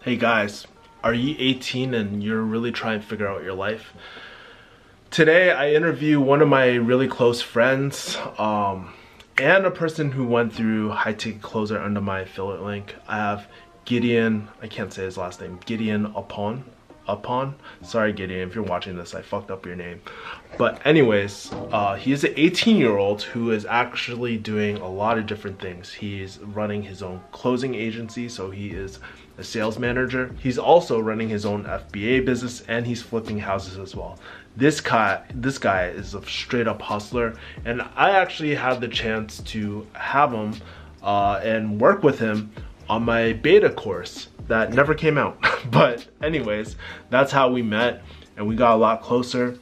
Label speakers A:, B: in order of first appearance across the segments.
A: Hey guys, are you 18 and you're really trying to figure out your life? Today I interview one of my really close friends and a person who went through High Ticket Closer under my affiliate link. I have Gideon, I can't say his last name, Gideon Apon. Upon? Sorry Gideon, if you're watching this, I fucked up your name. But anyways, he is an 18-year-old who is actually doing a lot of different things. He's running his own closing agency, so he is a sales manager. He's also running his own FBA business and he's flipping houses as well. This guy is a straight up hustler, and I actually had the chance to have him and work with him on my beta course that never came out. But anyways, that's how we met and we got a lot closer.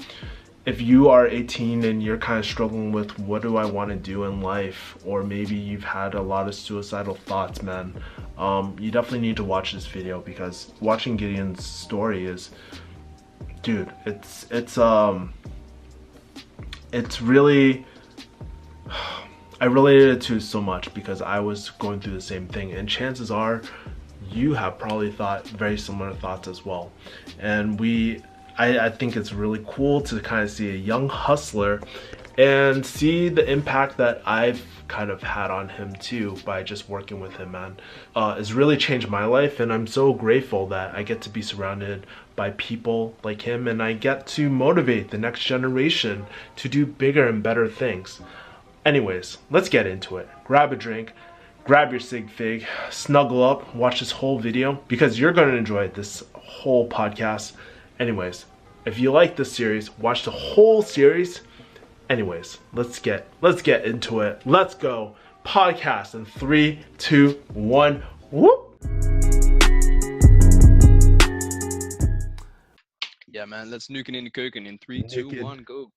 A: If you are 18 and you're kind of struggling with what do I want to do in life, or maybe you've had a lot of suicidal thoughts, man, you definitely need to watch this video, because watching Gideon's story is, dude, it's really, I related it to so much because I was going through the same thing, and chances are you have probably thought very similar thoughts as well. And I think it's really cool to kind of see a young hustler and see the impact that I've kind of had on him too by just working with him, man. It's really changed my life, and I'm so grateful that I get to be surrounded by people like him, and I get to motivate the next generation to do bigger and better things. Anyways, let's get into it. Grab a drink, grab your sig fig, snuggle up, watch this whole video because you're going to enjoy this whole podcast. Anyways, if you like this series, watch the whole series. Anyways, let's get into it. Let's go. Podcast in 3, 2, 1. Whoop.
B: Yeah, man. Let's nuke it in the keuken in 3, 2, 1, go.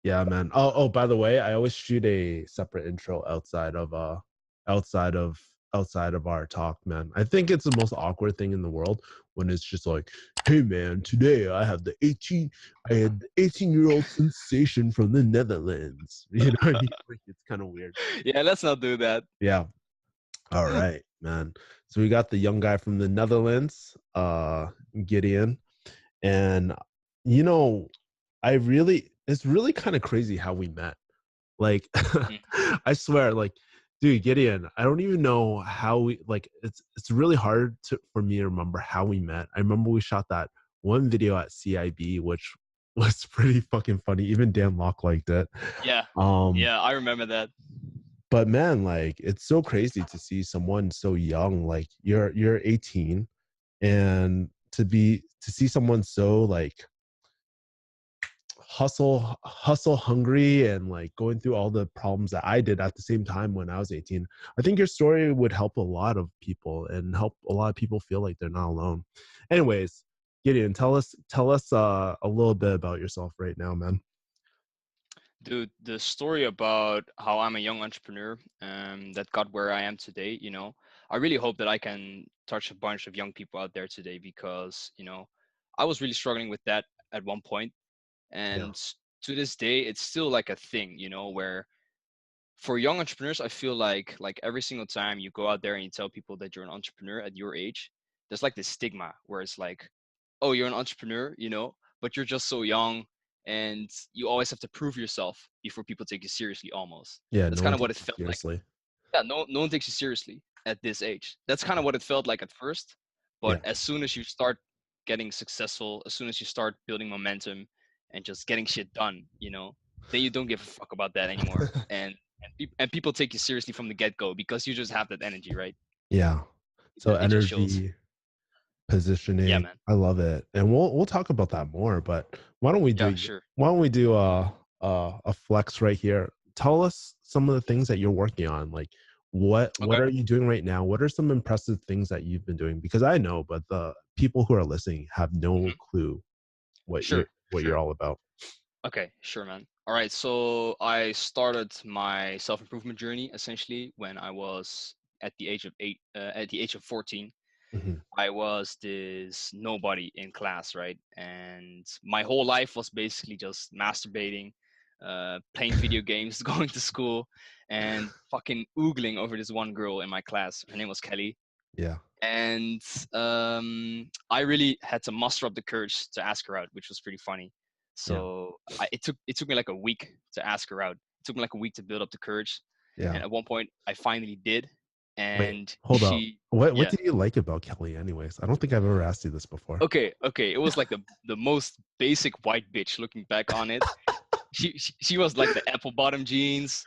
A: Yeah, man. Oh, by the way, I always shoot a separate intro outside of our talk, man. I think it's the most awkward thing in the world when it's just like, hey man, today I had the 18-year-old sensation from the Netherlands. You know, like, it's kind of weird.
B: Yeah, let's not do that.
A: Yeah. All right, man. So we got the young guy from the Netherlands, Gideon. And you know, it's really kind of crazy how we met. Like, I swear, like, dude, Gideon, I don't even know how we, like, it's really hard for me to remember how we met. I remember we shot that one video at CIB, which was pretty fucking funny. Even Dan Locke liked it.
B: Yeah, I remember that.
A: But man, like, it's so crazy to see someone so young, like you're 18, and to see someone so like hustle hungry and like going through all the problems that I did at the same time when I was 18. I think your story would help a lot of people and help a lot of people feel like they're not alone. Anyways, Gideon, tell us a little bit about yourself right now, man.
B: Dude, the story about how I'm a young entrepreneur that got where I am today, I really hope that I can touch a bunch of young people out there today because, I was really struggling with that at one point.
A: Yeah.
B: And to this day, it's still like a thing, where for young entrepreneurs, I feel like every single time you go out there and you tell people that you're an entrepreneur at your age, there's like this stigma where it's like, oh, you're an entrepreneur, but you're just so young and you always have to prove yourself before people take you seriously almost.
A: Yeah,
B: That's
A: no
B: kind
A: one
B: of what
A: takes
B: it
A: it
B: felt like.
A: seriously.
B: Yeah, no one takes you seriously at this age. That's kind of what it felt like at first. But
A: Yeah.
B: as soon as you start getting successful, as soon as you start building momentum and just getting shit done, then you don't give a fuck about that anymore. And people take you seriously from the get-go because you just have that energy, right?
A: Yeah. So
B: It just shows.
A: energy,
B: Yeah,
A: positioning,
B: man.
A: I love it, and we'll talk about that more. But why don't we
B: Yeah,
A: do
B: sure.
A: a flex right here? Tell us some of the things that you're working on. Like, what
B: Okay.
A: are you doing right now? What are some impressive things that you've been doing? Because I know, but the people who are listening have no
B: Mhm.
A: clue
B: Sure,
A: what you're
B: sure.
A: all about.
B: Okay, sure, man. All right, so I started my self-improvement journey essentially when I was at the age of 14.
A: Hmm.
B: I was this nobody in class, right? And my whole life was basically just masturbating, playing video games, going to school, and fucking oogling over this one girl in my class. Her name was Kelly.
A: Yeah.
B: And I really had to muster up the courage to ask her out, which was pretty funny.
C: Yeah.
B: So it took me like a week to ask her out. It took me like a week to build up the courage,
C: Yeah.
B: and at one point I finally did.
C: Wait,
B: And
C: hold up.
B: she,
C: What
B: yeah,
C: did you like about Kelly anyways? I don't think I've ever asked you this before.
B: okay, it was like the most basic white bitch. Looking back on it, she was like the apple bottom jeans,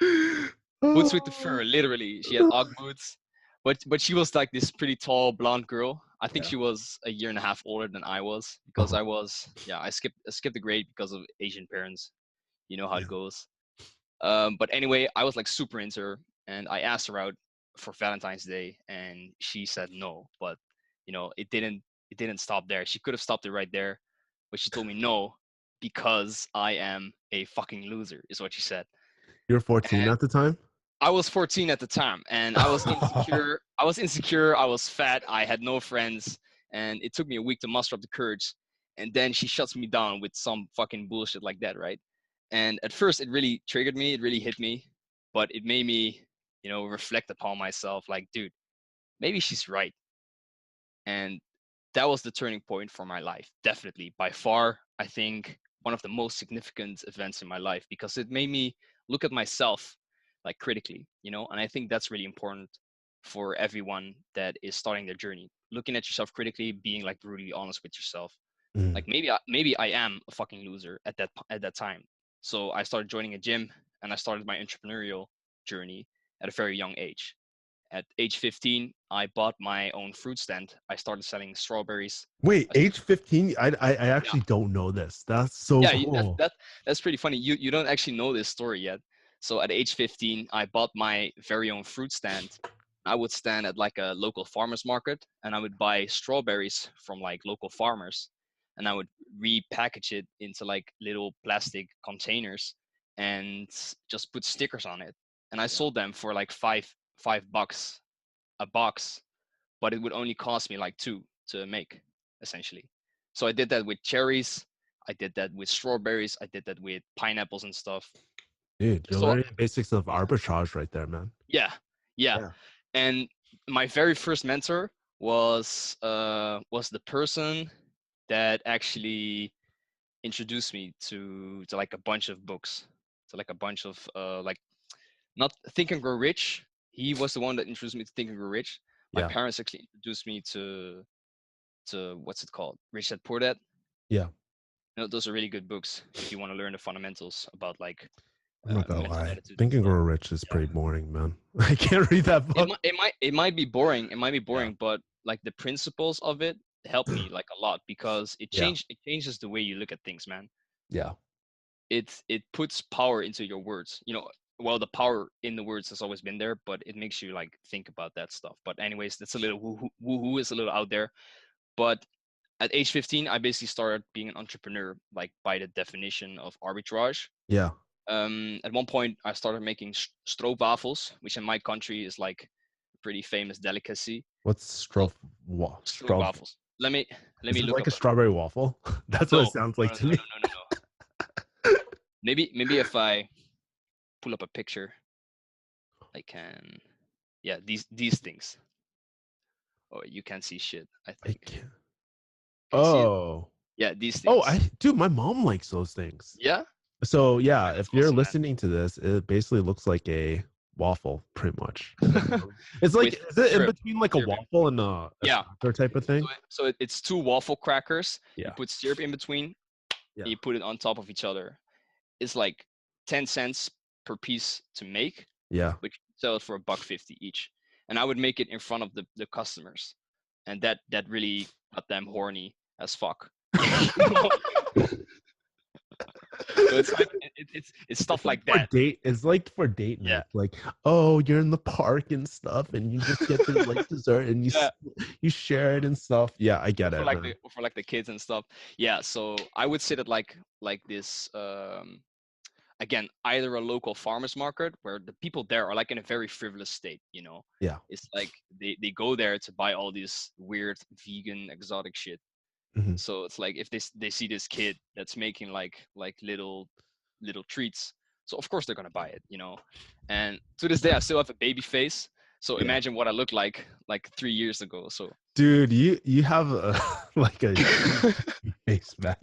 B: boots with the
C: Oh.
B: fur, literally. She had Ugg boots, but she was like this pretty tall blonde girl. I think
C: Yeah.
B: she was a year and a half older than I was, because
C: Uh-huh.
B: I was, yeah, I skipped the grade because of Asian parents. You know how it
C: Yeah.
B: goes. But anyway, I was like super into her, and I asked her out for Valentine's Day, and she said no. But it didn't stop there. She could have stopped it right there, but she told me no because I am a fucking loser, is what she said.
C: You're 14
B: And
C: at the time?
B: I was 14 at the time, and I was insecure. I was insecure. I was fat. I had no friends, and it took me a week to muster up the courage. And then she shuts me down with some fucking bullshit like that, right? And at first, it really triggered me. It really hit me, but it made me, reflect upon myself. Like, dude, maybe she's right. And that was the turning point for my life, definitely by far. I think one of the most significant events in my life, because it made me look at myself like critically, and I think that's really important for everyone that is starting their journey, looking at yourself critically, being like brutally honest with yourself.
C: Mm.
B: Like, maybe I am a fucking loser at that time. So I started joining a gym, and I started my entrepreneurial journey at a very young age. At age 15, I bought my own fruit stand. I started selling strawberries.
C: Wait,
B: I
C: age
B: started,
C: 15? I
B: yeah,
C: actually don't know this. That's so
B: yeah.
C: cool.
B: That's pretty funny. You don't actually know this story yet. So at age 15, I bought my very own fruit stand. I would stand at like a local farmers market, and I would buy strawberries from like local farmers, and I would repackage it into like little plastic containers and just put stickers on it. And I
C: Yeah.
B: sold them for like $5 a box, but it would only cost me like two to make, essentially. So I did that with cherries. I did that with strawberries. I did that with pineapples and stuff.
C: Dude, you're
B: So
C: learning basics of arbitrage right there, man.
B: yeah, yeah.
C: Yeah.
B: And my very first mentor was the person that actually introduced me to like a bunch of books, to like a bunch of like, not Think and Grow Rich. He was the one that introduced me to Think and Grow Rich. My
C: Yeah.
B: parents actually introduced me to what's it called, Rich Dad Poor Dad.
C: Yeah.
B: Those are really good books if you want to learn the fundamentals about like
C: I'm not gonna
B: mental
C: lie.
B: attitude and
C: Think and
B: stuff.
C: Grow Rich is
B: Yeah,
C: pretty boring, man. I can't read that
B: it
C: book.
B: might it might it might be boring. It might be
C: Yeah.
B: boring, but like the principles of it helped me like a lot, because
C: Yeah.
B: it changes the way you look at things, man.
C: Yeah.
B: It puts power into your words. Well, the power in the words has always been there, but it makes you like think about that stuff. But anyways, that's a little woo-hoo is a little out there. But at age 15, I basically started being an entrepreneur, like by the definition of arbitrage.
C: Yeah.
B: At one point, I started making stroopwafels, which in my country is like a pretty famous delicacy.
C: What's
B: Well,
C: strof?
B: stroopwafels. Let me
C: Is it
B: look
C: like
B: up
C: a strawberry waffle? That's what it
B: no,
C: sounds
B: no,
C: like
B: no,
C: to
B: no,
C: me.
B: no, no, no, no. Maybe if I pull up a picture, I can. Yeah, these things. Oh, you can't see shit, I
C: I
B: think.
C: can't.
B: Can you see it?
C: Oh.
B: Yeah, these
C: Oh,
B: things.
C: dude, my mom likes those things.
B: Yeah,
C: So yeah,
B: that's
C: if you're
B: awesome,
C: listening to this, it basically looks like a waffle, pretty much.
B: man.
C: It's like,
B: With
C: is it in
B: syrup,
C: between like a
B: syrup in
C: waffle and a
B: Yeah.
C: cracker type of thing?
B: So it's two waffle crackers. You
C: Yeah.
B: put syrup in between,
C: Yeah.
B: and you put it on top of each other. It's like 10 cents per piece to make,
C: Yeah.
B: but you sell it for $1.50 each. And I would make it in front of the customers, and that really got them horny as fuck. You know? So it's like it's
C: It's
B: stuff
C: like
B: like
C: for
B: that.
C: date. It's like for date
B: Yeah,
C: night. Like, oh, you're in the park and stuff, and you just get this like dessert, and
B: yeah.
C: you share it and stuff. Yeah, I get
B: For
C: it,
B: like
C: man.
B: the kids and stuff. Yeah. So I would say that like this. Again, either a local farmers market where the people there are like in a very frivolous state.
C: Yeah.
B: It's like they go there to buy all these weird vegan exotic shit.
C: Hmm.
B: So it's like if they see this kid that's making like little treats, so of course they're gonna buy it. And to this day I still have a baby face. So
C: Yeah.
B: imagine what I looked like 3 years ago. So
C: Dude, you have a like a face, man.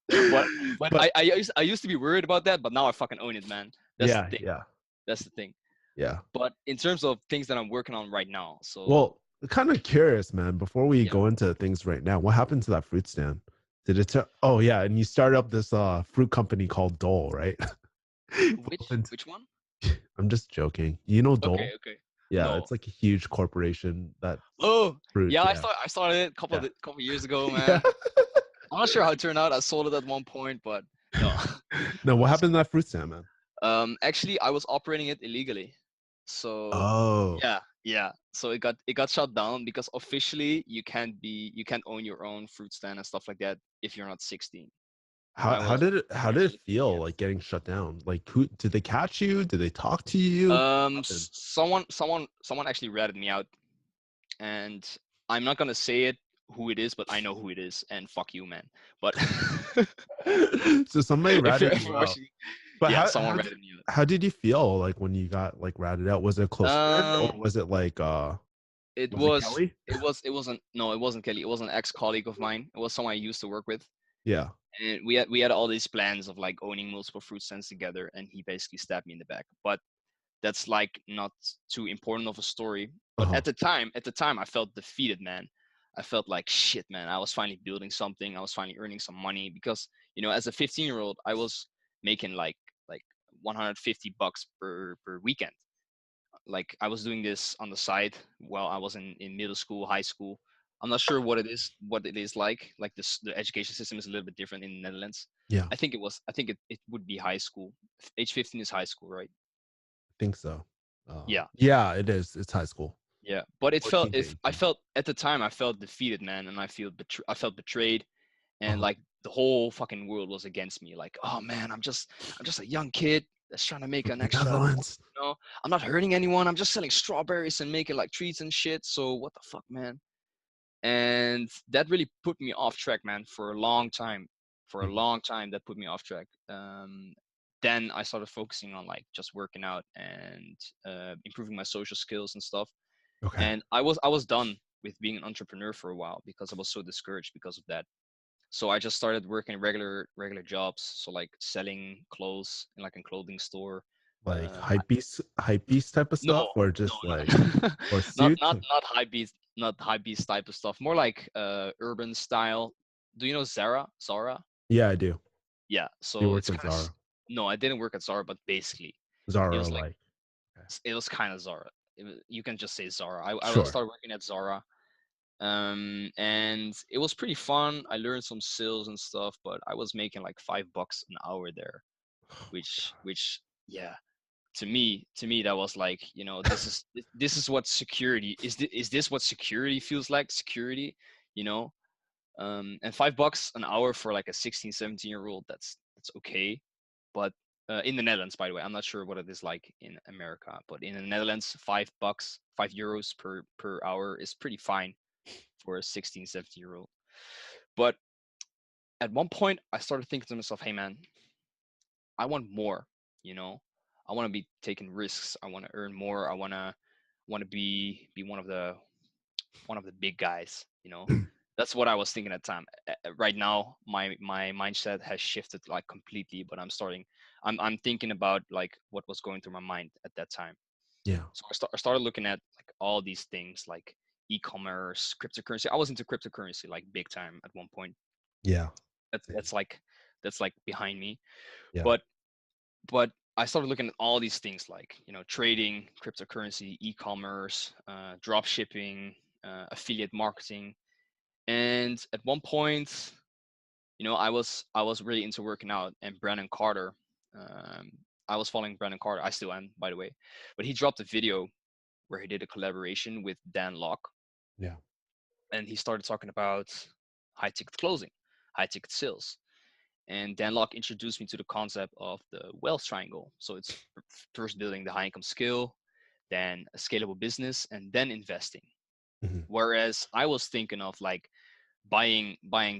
B: but
C: But
B: I used to be worried about that, but now I fucking own it, man. That's the
C: yeah,
B: thing.
C: yeah,
B: That's the thing.
C: yeah.
B: But in terms of things that I'm working on right now, so
C: Well, kind of curious, man. Before we
B: yeah.
C: go into things right now, what happened to that fruit stand? Did it? Oh yeah, and you started up this fruit company called Dole, right? Opened-
B: Which one?
C: I'm just joking. You know
B: Okay,
C: Dole?
B: okay.
C: Yeah,
B: No.
C: it's like a huge corporation that
B: Oh,
C: fruits.
B: yeah,
C: Yeah,
B: I started it
C: yeah,
B: a couple years ago,
C: yeah.
B: man. I'm not sure how it turned out. I sold it at one point, but no.
C: No, what
B: I'm just
C: happened to that fruit stand, man?
B: actually I was operating it illegally. So
C: Oh,
B: yeah. So it got shut down because officially you can't own your own fruit stand and stuff like that if you're not 16. And I was
C: how did it
B: actually
C: feel
B: yeah.
C: like getting shut down? Like, who did they catch you? Did they talk to you? What happened?
B: Someone actually ratted me out, and I'm not gonna say it who it is, but I know who it is, and fuck you, man. But
C: So somebody ratted
B: if
C: you
B: you're
C: out.
B: watching,
C: But
B: yeah, someone ratted me
C: how did you feel like when you got like ratted out? Was it a close friend
B: out.
C: or was it like
B: It
C: was it
B: was
C: Kelly?
B: it wasn't no, it wasn't Kelly. It was an ex-colleague of mine. It was someone I used to work with,
C: Yeah.
B: and we had all these plans of like owning multiple fruit stands together, and he basically stabbed me in the back. But that's like not too important of a story. But
C: Uh-huh.
B: at the time, I felt defeated, man. I felt like shit, man. I was finally building something. I was finally earning some money because as a 15-year-old, I was making like 150 bucks per weekend. Like I was doing this on the side while I was in middle school, high school. I'm not sure what it is like this. The education system is a little bit different in the Netherlands.
C: Yeah,
B: I think it would be high school. Age 15 is high school, right?
C: I think so.
B: Yeah.
C: Yeah, it is. It's high school.
B: Yeah. But it felt
C: 14 to
B: if I
C: 18.
B: felt at the time I felt defeated, man, and I felt betrayed, and
C: Uh-huh.
B: like the whole fucking world was against me. Like, oh man, I'm just a young kid that's trying to make
C: From
B: an
C: the
B: extra
C: Netherlands.
B: I'm not hurting anyone. I'm just selling strawberries and making like treats and shit. So what the fuck, man? And that really put me off track, man, for a long time. For a
C: Mhm.
B: long time, that put me off track. Then I started focusing on like just working out and improving my social skills and stuff.
C: Okay.
B: And I was done with being an entrepreneur for a while because I was so discouraged because of that. So I just started working regular jobs, so like selling clothes in like a clothing store.
C: Like
B: Uh,
C: hype beast type of
B: no,
C: stuff or
B: no,
C: just like
B: no.
C: or
B: not
C: suits?
B: not not high beast, not high beast type of stuff. More like urban style. Do you know Zara? Zara?
C: Yeah, I do.
B: Yeah.
C: You
B: So
C: worked
B: it's
C: at
B: kind of
C: Zara.
B: no, I didn't work at Zara, but basically it
C: Zara
B: was like
C: like okay.
B: it was kind of Zara. You can just say Zara. I
C: Sure.
B: started working at Zara, and it was pretty fun. I learned some sales and stuff, but I was making like $5 an hour there,
C: Oh my
B: which yeah, to me that was like this is what security is this what security feels like, security, you know and $5 an hour for like a 16, 17-year-old, that's okay. But in the Netherlands, by the way, I'm not sure what it is like in America, but in the Netherlands, $5, €5 per hour is pretty fine for a 16, 17-year-old. But at one point I started thinking to myself, hey man, I want more, you know. I want to be taking risks. I want to earn more. I want to be one of the big guys, you know.
C: God.
B: That's what I was thinking at the time. Right now, my mindset has shifted like completely, but I'm thinking about like what was going through my mind at that time.
C: Yeah.
B: So I started looking at like all these things like e-commerce, cryptocurrency. I was into cryptocurrency like big time at one point.
C: Yeah.
B: That's
C: Same.
B: that's like that's like behind me.
C: Yeah.
B: But but I started looking at all these things like trading, cryptocurrency, e-commerce, drop shipping, affiliate marketing, and at one point, I was really into working out, and Brandon Carter. Um, I was following Brandon Carter. I still am, by the way, but he dropped a video where he did a collaboration with Dan Lok,
C: Yeah.
B: and he started talking about high ticket closing, high ticket sales. And Dan Lok introduced me to the concept of the wealth triangle. So it's first building the high income skill, then a scalable business, and then investing.
C: Mhm.
B: Whereas I was thinking of like buying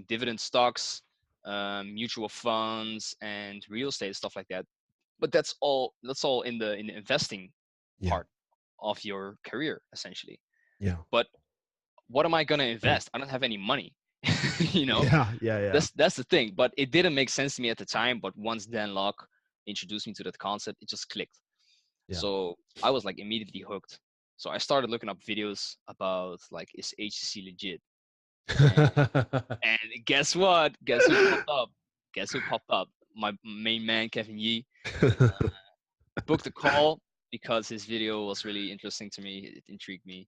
B: dividend stocks, mutual funds, and real estate stuff like that. But that's all in the investing
C: Yeah.
B: part. of your career essentially.
C: Yeah.
B: But what am I gonna invest? I don't have any money. You know,
C: Yeah.
B: that's the thing. But it didn't make sense to me at the time. But once Dan Locke introduced me to that concept, it just clicked.
C: Yeah.
B: So I was like immediately hooked. So I started looking up videos about like, is HCC legit? And and guess what? Guess who popped up? Guess who popped up? My main man Kevin Yee booked a call because his video was really interesting to me. It intrigued me.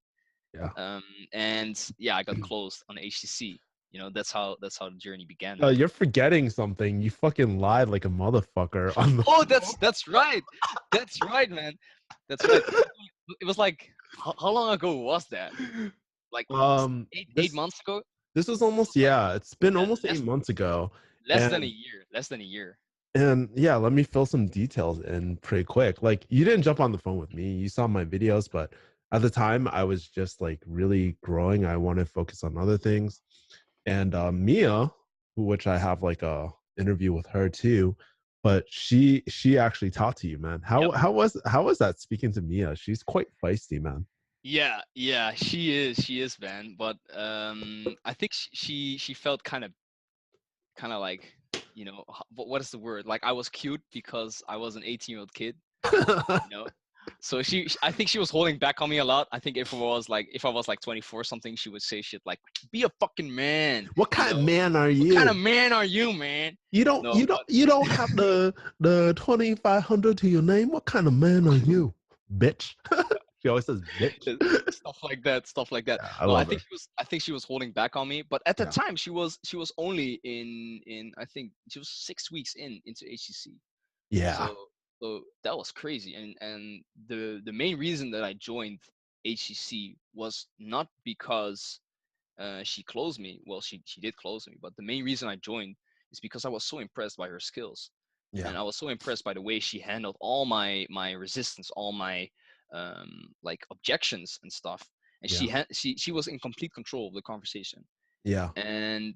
C: Yeah.
B: Um, and yeah, I got closed on HCC. You know, that's how the journey began,
C: Oh,
B: man.
C: you're forgetting something. You fucking lied like a motherfucker on the
B: Oh, that's right. That's right, man. That's right. It was like how long ago was that? Like eight
C: this
B: months ago?
C: this was almost,
B: Like
C: yeah, it's been almost
B: less
C: 8 months ago.
B: less than a
C: And
B: year. Less than a year.
C: yeah, let me fill some details in pretty quick. Like, you didn't jump on the phone with me. You saw my videos, but at the time I was just like really growing. I wanted to focus on other things. And Mia, which I have like a interview with her too, but she actually talked to you, man.
B: Yep.
C: How was that speaking to Mia? She's quite feisty, man.
B: Yeah, she is, man. But I think she felt kind of like, you know, what is the word? Like I was cute because I was an 18-year-old kid, you know. So I think she was holding back on me a lot. I think if I was like 24 something, she would say shit like, "Be a fucking man,"
C: What
B: you
C: kind of
B: know.
C: man are
B: What kind of
C: you?
B: man are you, man? No, but
C: You don't have the 2500 to your name. What kind of man are you, bitch? She always says bitch.
B: stuff like that, stuff like that.
C: Yeah, I
B: No,
C: love her.
B: I think she was holding back on me, but at the
C: Yeah.
B: time she was only in I think she was 6 weeks into HCC.
C: Yeah.
B: So that was crazy. And the main reason that I joined HCC was not because she closed me. Well, she did close me, but the main reason I joined is because I was so impressed by her skills,
C: Yeah.
B: and I was so impressed by the way she handled all my resistance, all my like objections and stuff. And
C: Yeah.
B: she was in complete control of the conversation.
C: Yeah.
B: And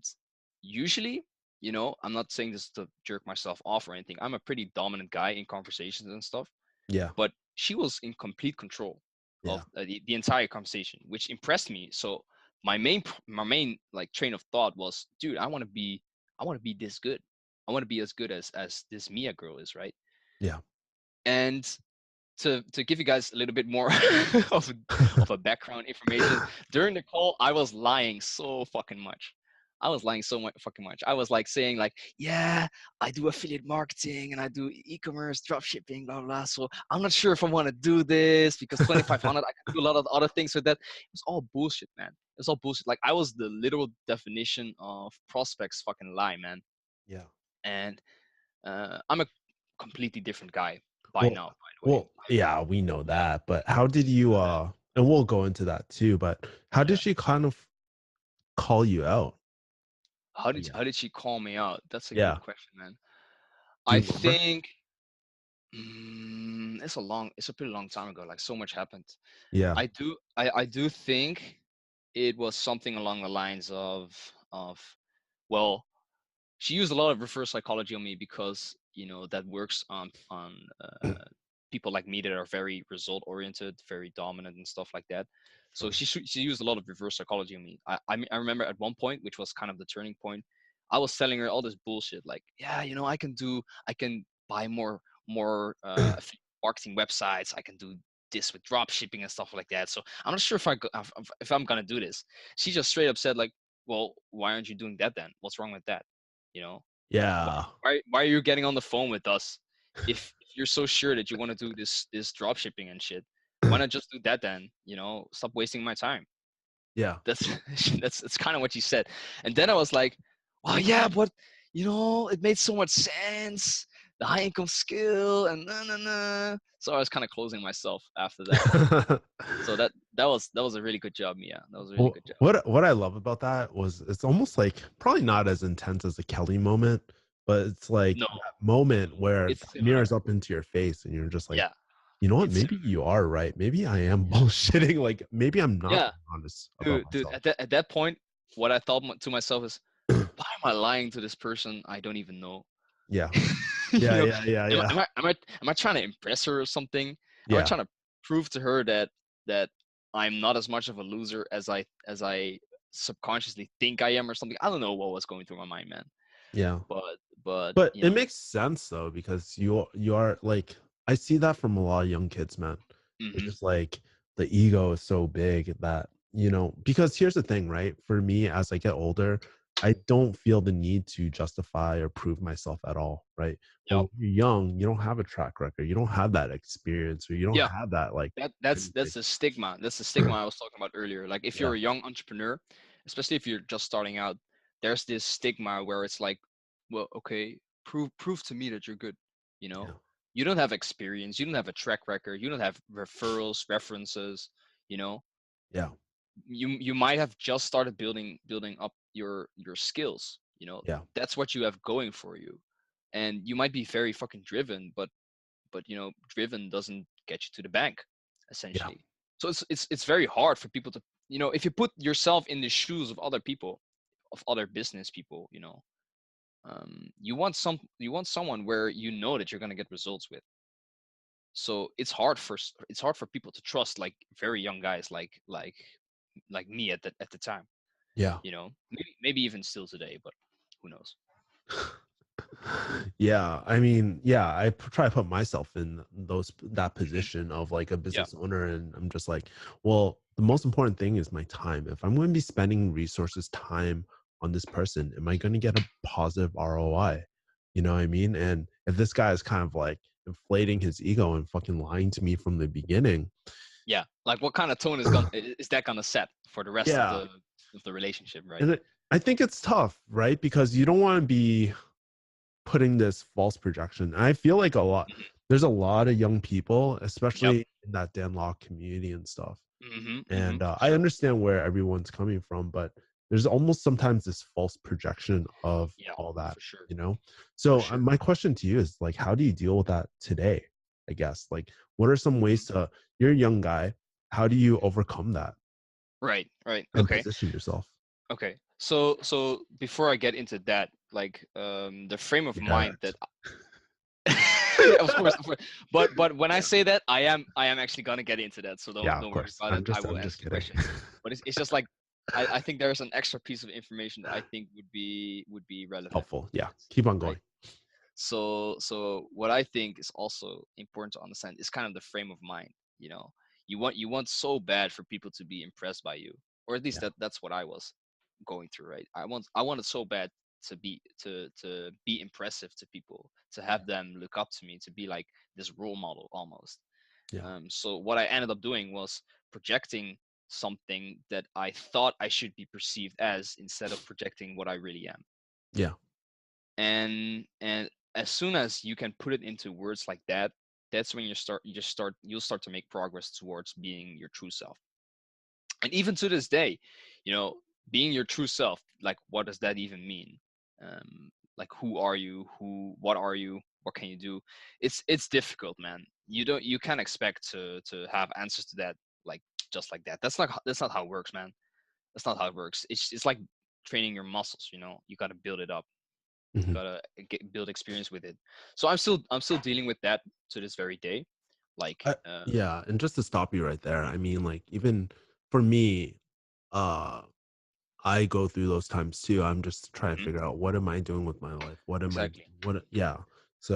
B: usually, you know, I'm not saying this to jerk myself off or anything. I'm a pretty dominant guy in conversations and stuff,
C: Yeah.
B: but she was in complete control of
C: Yeah.
B: the entire conversation, which impressed me. So my main like train of thought was, dude, I want to be this good. I want to be as good as this Mia girl is, right?
C: Yeah.
B: And to give you guys a little bit more of a background information, during the call I was lying so fucking much. I was lying so much fucking much. I was like saying like, yeah, I do affiliate marketing and I do e-commerce, drop shipping, blah blah. So I'm not sure if I want to do this because 2,500 I can do a lot of other things with that. It was all bullshit, man. It was all bullshit. Like I was the literal definition of prospects fucking lie, man.
C: Yeah.
B: And I'm a completely different guy by
C: Well,
B: now, by the way.
C: yeah, we know that, but how did
B: You
C: you
B: know that.
C: and we'll go into that too, but how
B: Yeah.
C: did she kind of call you out? I guess.
B: How did she call me out? That's a good
C: Yeah.
B: question, man.
C: Do
B: I
C: you remember?
B: think it's a pretty long time ago. Like so much happened.
C: Yeah.
B: I do think it was something along the lines of well, she used a lot of reverse psychology on me because you know that works on people like me that are very result oriented, very dominant and stuff like that. So
C: Sure.
B: she used a lot of reverse psychology on me. I remember at one point, which was kind of the turning point. I was telling her all this bullshit like, yeah, you know, I can buy more marketing websites. I can do this with drop shipping and stuff like that. So I'm not sure if I'm gonna do this. She just straight up said like, well, why aren't you doing that then? What's wrong with that? You know,
C: Yeah.
B: why are you getting on the phone with us if you're so sure that you want to do this drop shipping and shit? Why not just do that then? You know, stop wasting my time.
C: Yeah.
B: That's that's kind of what she said. And then I was like, oh yeah, but you know, it made so much sense. The high income skill and na. So I was kind of closing myself after that. So that was a really good job, Mia. That was a really
C: Well,
B: good job.
C: what I love about that was it's almost like probably not as intense as a Kelly moment, but it's like
B: No,
C: that moment where
B: it's
C: that mirrors
B: similar.
C: up into your face and you're just like,
B: Yeah,
C: you know what?
B: it's
C: Maybe
B: similar.
C: you are right. Maybe I am
B: Yeah.
C: bullshitting. Like maybe I'm not
B: Yeah,
C: being honest about
B: dude.
C: myself.
B: At that point, what I thought to myself is, why am I lying to this person I don't even know?
C: Yeah.
B: You
C: Yeah.
B: know,
C: Yeah. Yeah. Yeah.
B: am I trying to impress her or something? Am I
C: Yeah.
B: trying to prove to her that that I'm not as much of a loser as I subconsciously think I am or something. I don't know what was going through my mind, man.
C: Yeah.
B: But
C: But
B: you
C: it
B: know,
C: makes sense though, because you are like, I see that from a lot of young kids, man. It's
B: hmm
C: just like the ego is so big that, because here's the thing, right? For me, as I get older, I don't feel the need to justify or prove myself at all, right? But
B: yep.
C: when you're young, you don't have a track record, you don't have that experience, or you don't
B: Yeah,
C: have that like
B: that's
C: anything.
B: the stigma. That's the stigma I was talking about earlier. Like if
C: Yeah,
B: you're a young entrepreneur, especially if you're just starting out, there's this stigma where it's like, well, okay, prove to me that you're good. You know,
C: yeah,
B: you don't have experience, you don't have a track record, you don't have referrals, references. You know,
C: yeah,
B: you might have just started building up your skills. You know,
C: yeah,
B: that's what you have going for you, and you might be very fucking driven, but driven doesn't get you to the bank,
C: yeah,
B: essentially. So it's very hard for people to, if you put yourself in the shoes of other people, of other business people, you want someone where you know that you're going to get results with. So it's hard for people to trust like very young guys like me at the time.
C: yeah.
B: Maybe even still today, but who knows.
C: Yeah, I mean, yeah, try to put myself in that
B: hmm
C: position of like a
B: yeah.
C: business owner, and I'm just like, well, the most important thing is my time. If I'm going to be spending resources, time on this person, am I going to get a positive ROI? You know what I mean? And if this guy is kind of like inflating his ego and fucking lying to me from the beginning,
B: Yeah, like what kind of tone is that gonna set for the rest of
C: yeah,
B: the relationship, right?
C: and I think it's tough, right? Because you don't want to be putting this false projection. And I feel like
B: Mhm.
C: there's a lot of young people,
B: Yep.
C: especially in that Danlock community and stuff. And
B: For
C: I
B: sure.
C: understand where everyone's coming from, but there's almost sometimes this false projection of
B: Yeah,
C: all that,
B: for sure.
C: you know?
B: For
C: So
B: sure.
C: my question to you is like, how do you deal with that today? I guess, like, what are some
B: Mhm.
C: ways you're a young guy, how do you overcome that
B: Right, right.
C: and
B: Okay.
C: position yourself?
B: Okay. So before I get into that, like the frame of
C: Be
B: mind that
C: direct.
B: yeah, of course. But when I say that, I am actually gonna get into that. So don't
C: Yeah, of
B: don't worry
C: course.
B: about it.
C: I'm
B: I
C: just
B: will
C: I'm
B: answer
C: just
B: the
C: kidding.
B: question. But it's just like I think there's an extra piece of information that I think would be relevant
C: Helpful.
B: to
C: Yeah.
B: this,
C: Keep on
B: right?
C: going.
B: So what I think is also important to understand is kind of the frame of mind. You know, you want so bad for people to be impressed by you, or at least
C: Yeah.
B: that's what I was going through, right? I wanted so bad to be impressive to people, to have them look up to me, to be like this role model almost.
C: Yeah.
B: So what I ended up doing was projecting something that I thought I should be perceived as instead of projecting what I really am.
C: Yeah.
B: And as soon as you can put it into words like that, that's when you'll start to make progress towards being your true self. And even to this day, you know being your true self, like what does that even mean? Like who are you, what are you, what can you do? It's difficult, man. You can't expect to have answers to that, like just like that. That's not how it works, man. That's not how it works. It's like training your muscles. You got to build it up.
C: Mhm.
B: Gotta build experience with it. So I'm still dealing with that to this very day. Like,
C: I, yeah, and just to stop you right there, I mean, like, even for me, uh, I go through those times too. I'm just trying to
B: mhm,
C: figure out what am I doing with my life? What am I?
B: exactly.
C: Yeah.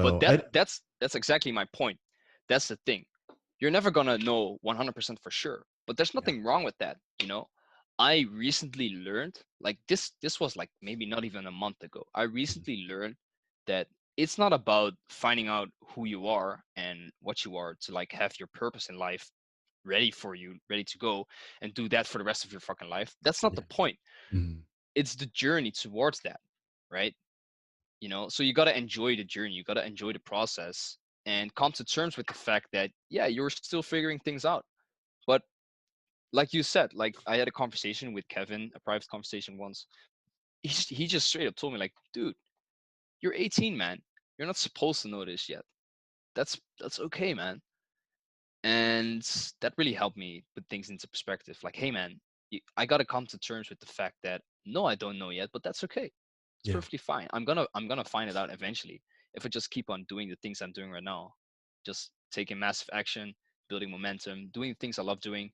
B: But
C: So
B: that's exactly my point. That's the thing. You're never gonna know 100% for sure. But there's
C: yeah,
B: nothing wrong with that. I recently learned, like this was like maybe not even a month ago. I
C: mhm,
B: recently learned that it's not about finding out who you are and what you are to like have your purpose in life ready for you, ready to go and do that for the rest of your fucking life. That's not
C: yeah,
B: the point.
C: mhm,
B: It's the journey towards that, right? So you got to enjoy the journey, you got to enjoy the process and come to terms with the fact that yeah, you're still figuring things out. But like you said, like I had a conversation with Kevin, a private conversation once. He just straight up told me like, dude, you're 18, man. You're not supposed to know this yet. That's okay, man. And that really helped me put things into perspective. Like, hey, man, I got to come to terms with the fact that no, I don't know yet, but that's okay. It's
C: yeah,
B: perfectly fine. I'm gonna find it out eventually if I just keep on doing the things I'm doing right now, just taking massive action, building momentum, doing things I love doing,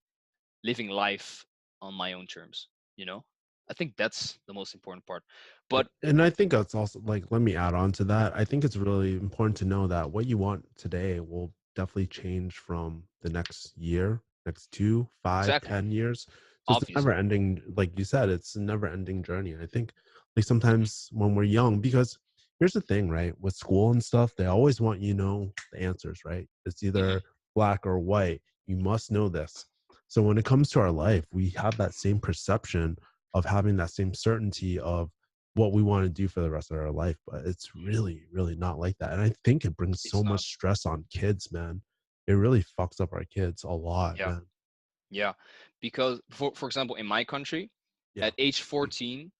B: living life on my own terms, you know? I think that's the most important part. But
C: And I think that's also like, let me add on to that. I think it's really important to know that what you want today will definitely change from the next year, next 2, 5,
B: exactly,
C: 10 years. So it's a never
B: obviously.
C: ending, like you said, it's a never ending journey. I think like sometimes when we're young, because here's the thing, right? With school and stuff, they always want you to know the answers, right? It's
B: Mhm.
C: either black or white. You must know this. So when it comes to our life, we have that same perception of having that same certainty of what we want to do for the rest of our life, but it's really really not like that. And I think it brings so
B: It's
C: much
B: not.
C: stress on kids, man. It really fucks up our kids a lot,
B: Yeah.
C: man.
B: Yeah. Because for example, in my country,
C: Yeah.
B: at age 14,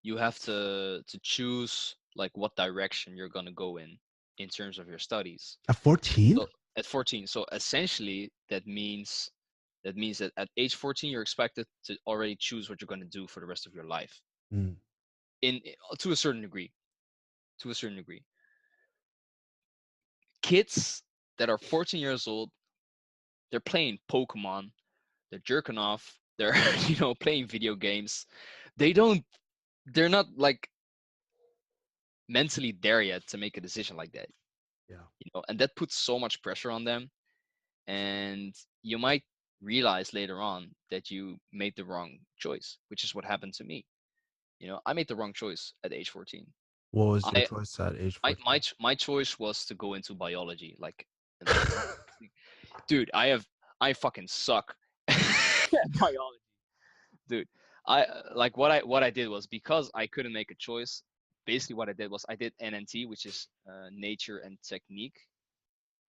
B: you have to choose like what direction you're gonna go in terms of your studies.
C: At 14.
B: So at 14, so essentially that means that at age 14 you're expected to already choose what you're gonna do for the rest of your life.
C: Mm,
B: In to a certain degree. To a certain degree. Kids that are 14 years old, they're playing Pokemon, they're jerking off, they're playing video games. They don't they're not like mentally there yet to make a decision like that,
C: yeah.
B: and that puts so much pressure on them, and you might realize later on that you made the wrong choice, which is what happened to me. I made the wrong choice at age 14.
C: What was your
B: I
C: choice at age
B: my
C: 14?
B: my ch- my choice was to go into biology, like dude, I fucking suck at biology, dude. I like what I did was, because I couldn't make a choice. Basically, what I did was I did NNT, which is nature and technique,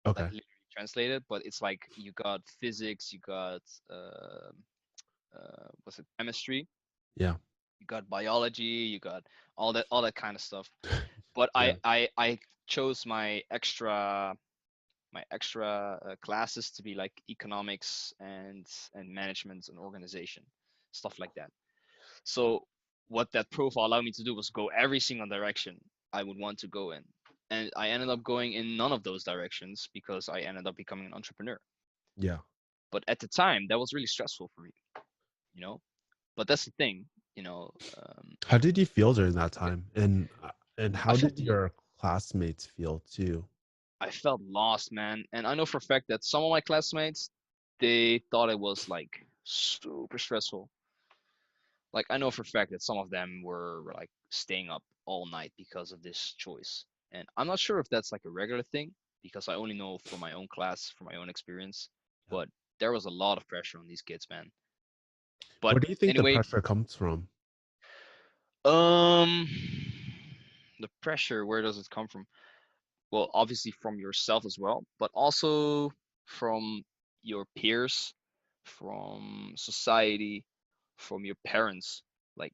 B: like
C: Okay.
B: literally translated. But it's like you got physics, you got uh, what's it, chemistry,
C: Yeah.
B: you got biology, you got all that kind of stuff. But I
C: Yeah.
B: I I chose my extra classes to be like economics and management and organization, stuff like that. So what that profile allowed me to do was go every single direction I would want to go in. And I ended up going in none of those directions because I ended up becoming an entrepreneur.
C: Yeah.
B: But at the time, that was really stressful for me, you know? But that's the thing, you know.
C: How did you feel during that time? And
B: I
C: how
B: felt
C: did your classmates feel too?
B: I felt lost, man. And I know for a fact that some of my classmates, they thought it was like super stressful. Like I know for a fact that some of them were like staying up all night because of this choice. And I'm not sure if that's like a regular thing, because I only know from my own class, from my own experience.
C: Yeah.
B: But there was a lot of pressure on these kids, man. But
C: Where do you think the
B: anyway,
C: pressure comes from?
B: um the pressure, where does it come from? Well, obviously from yourself as well, but also from your peers, from society, from your parents. Like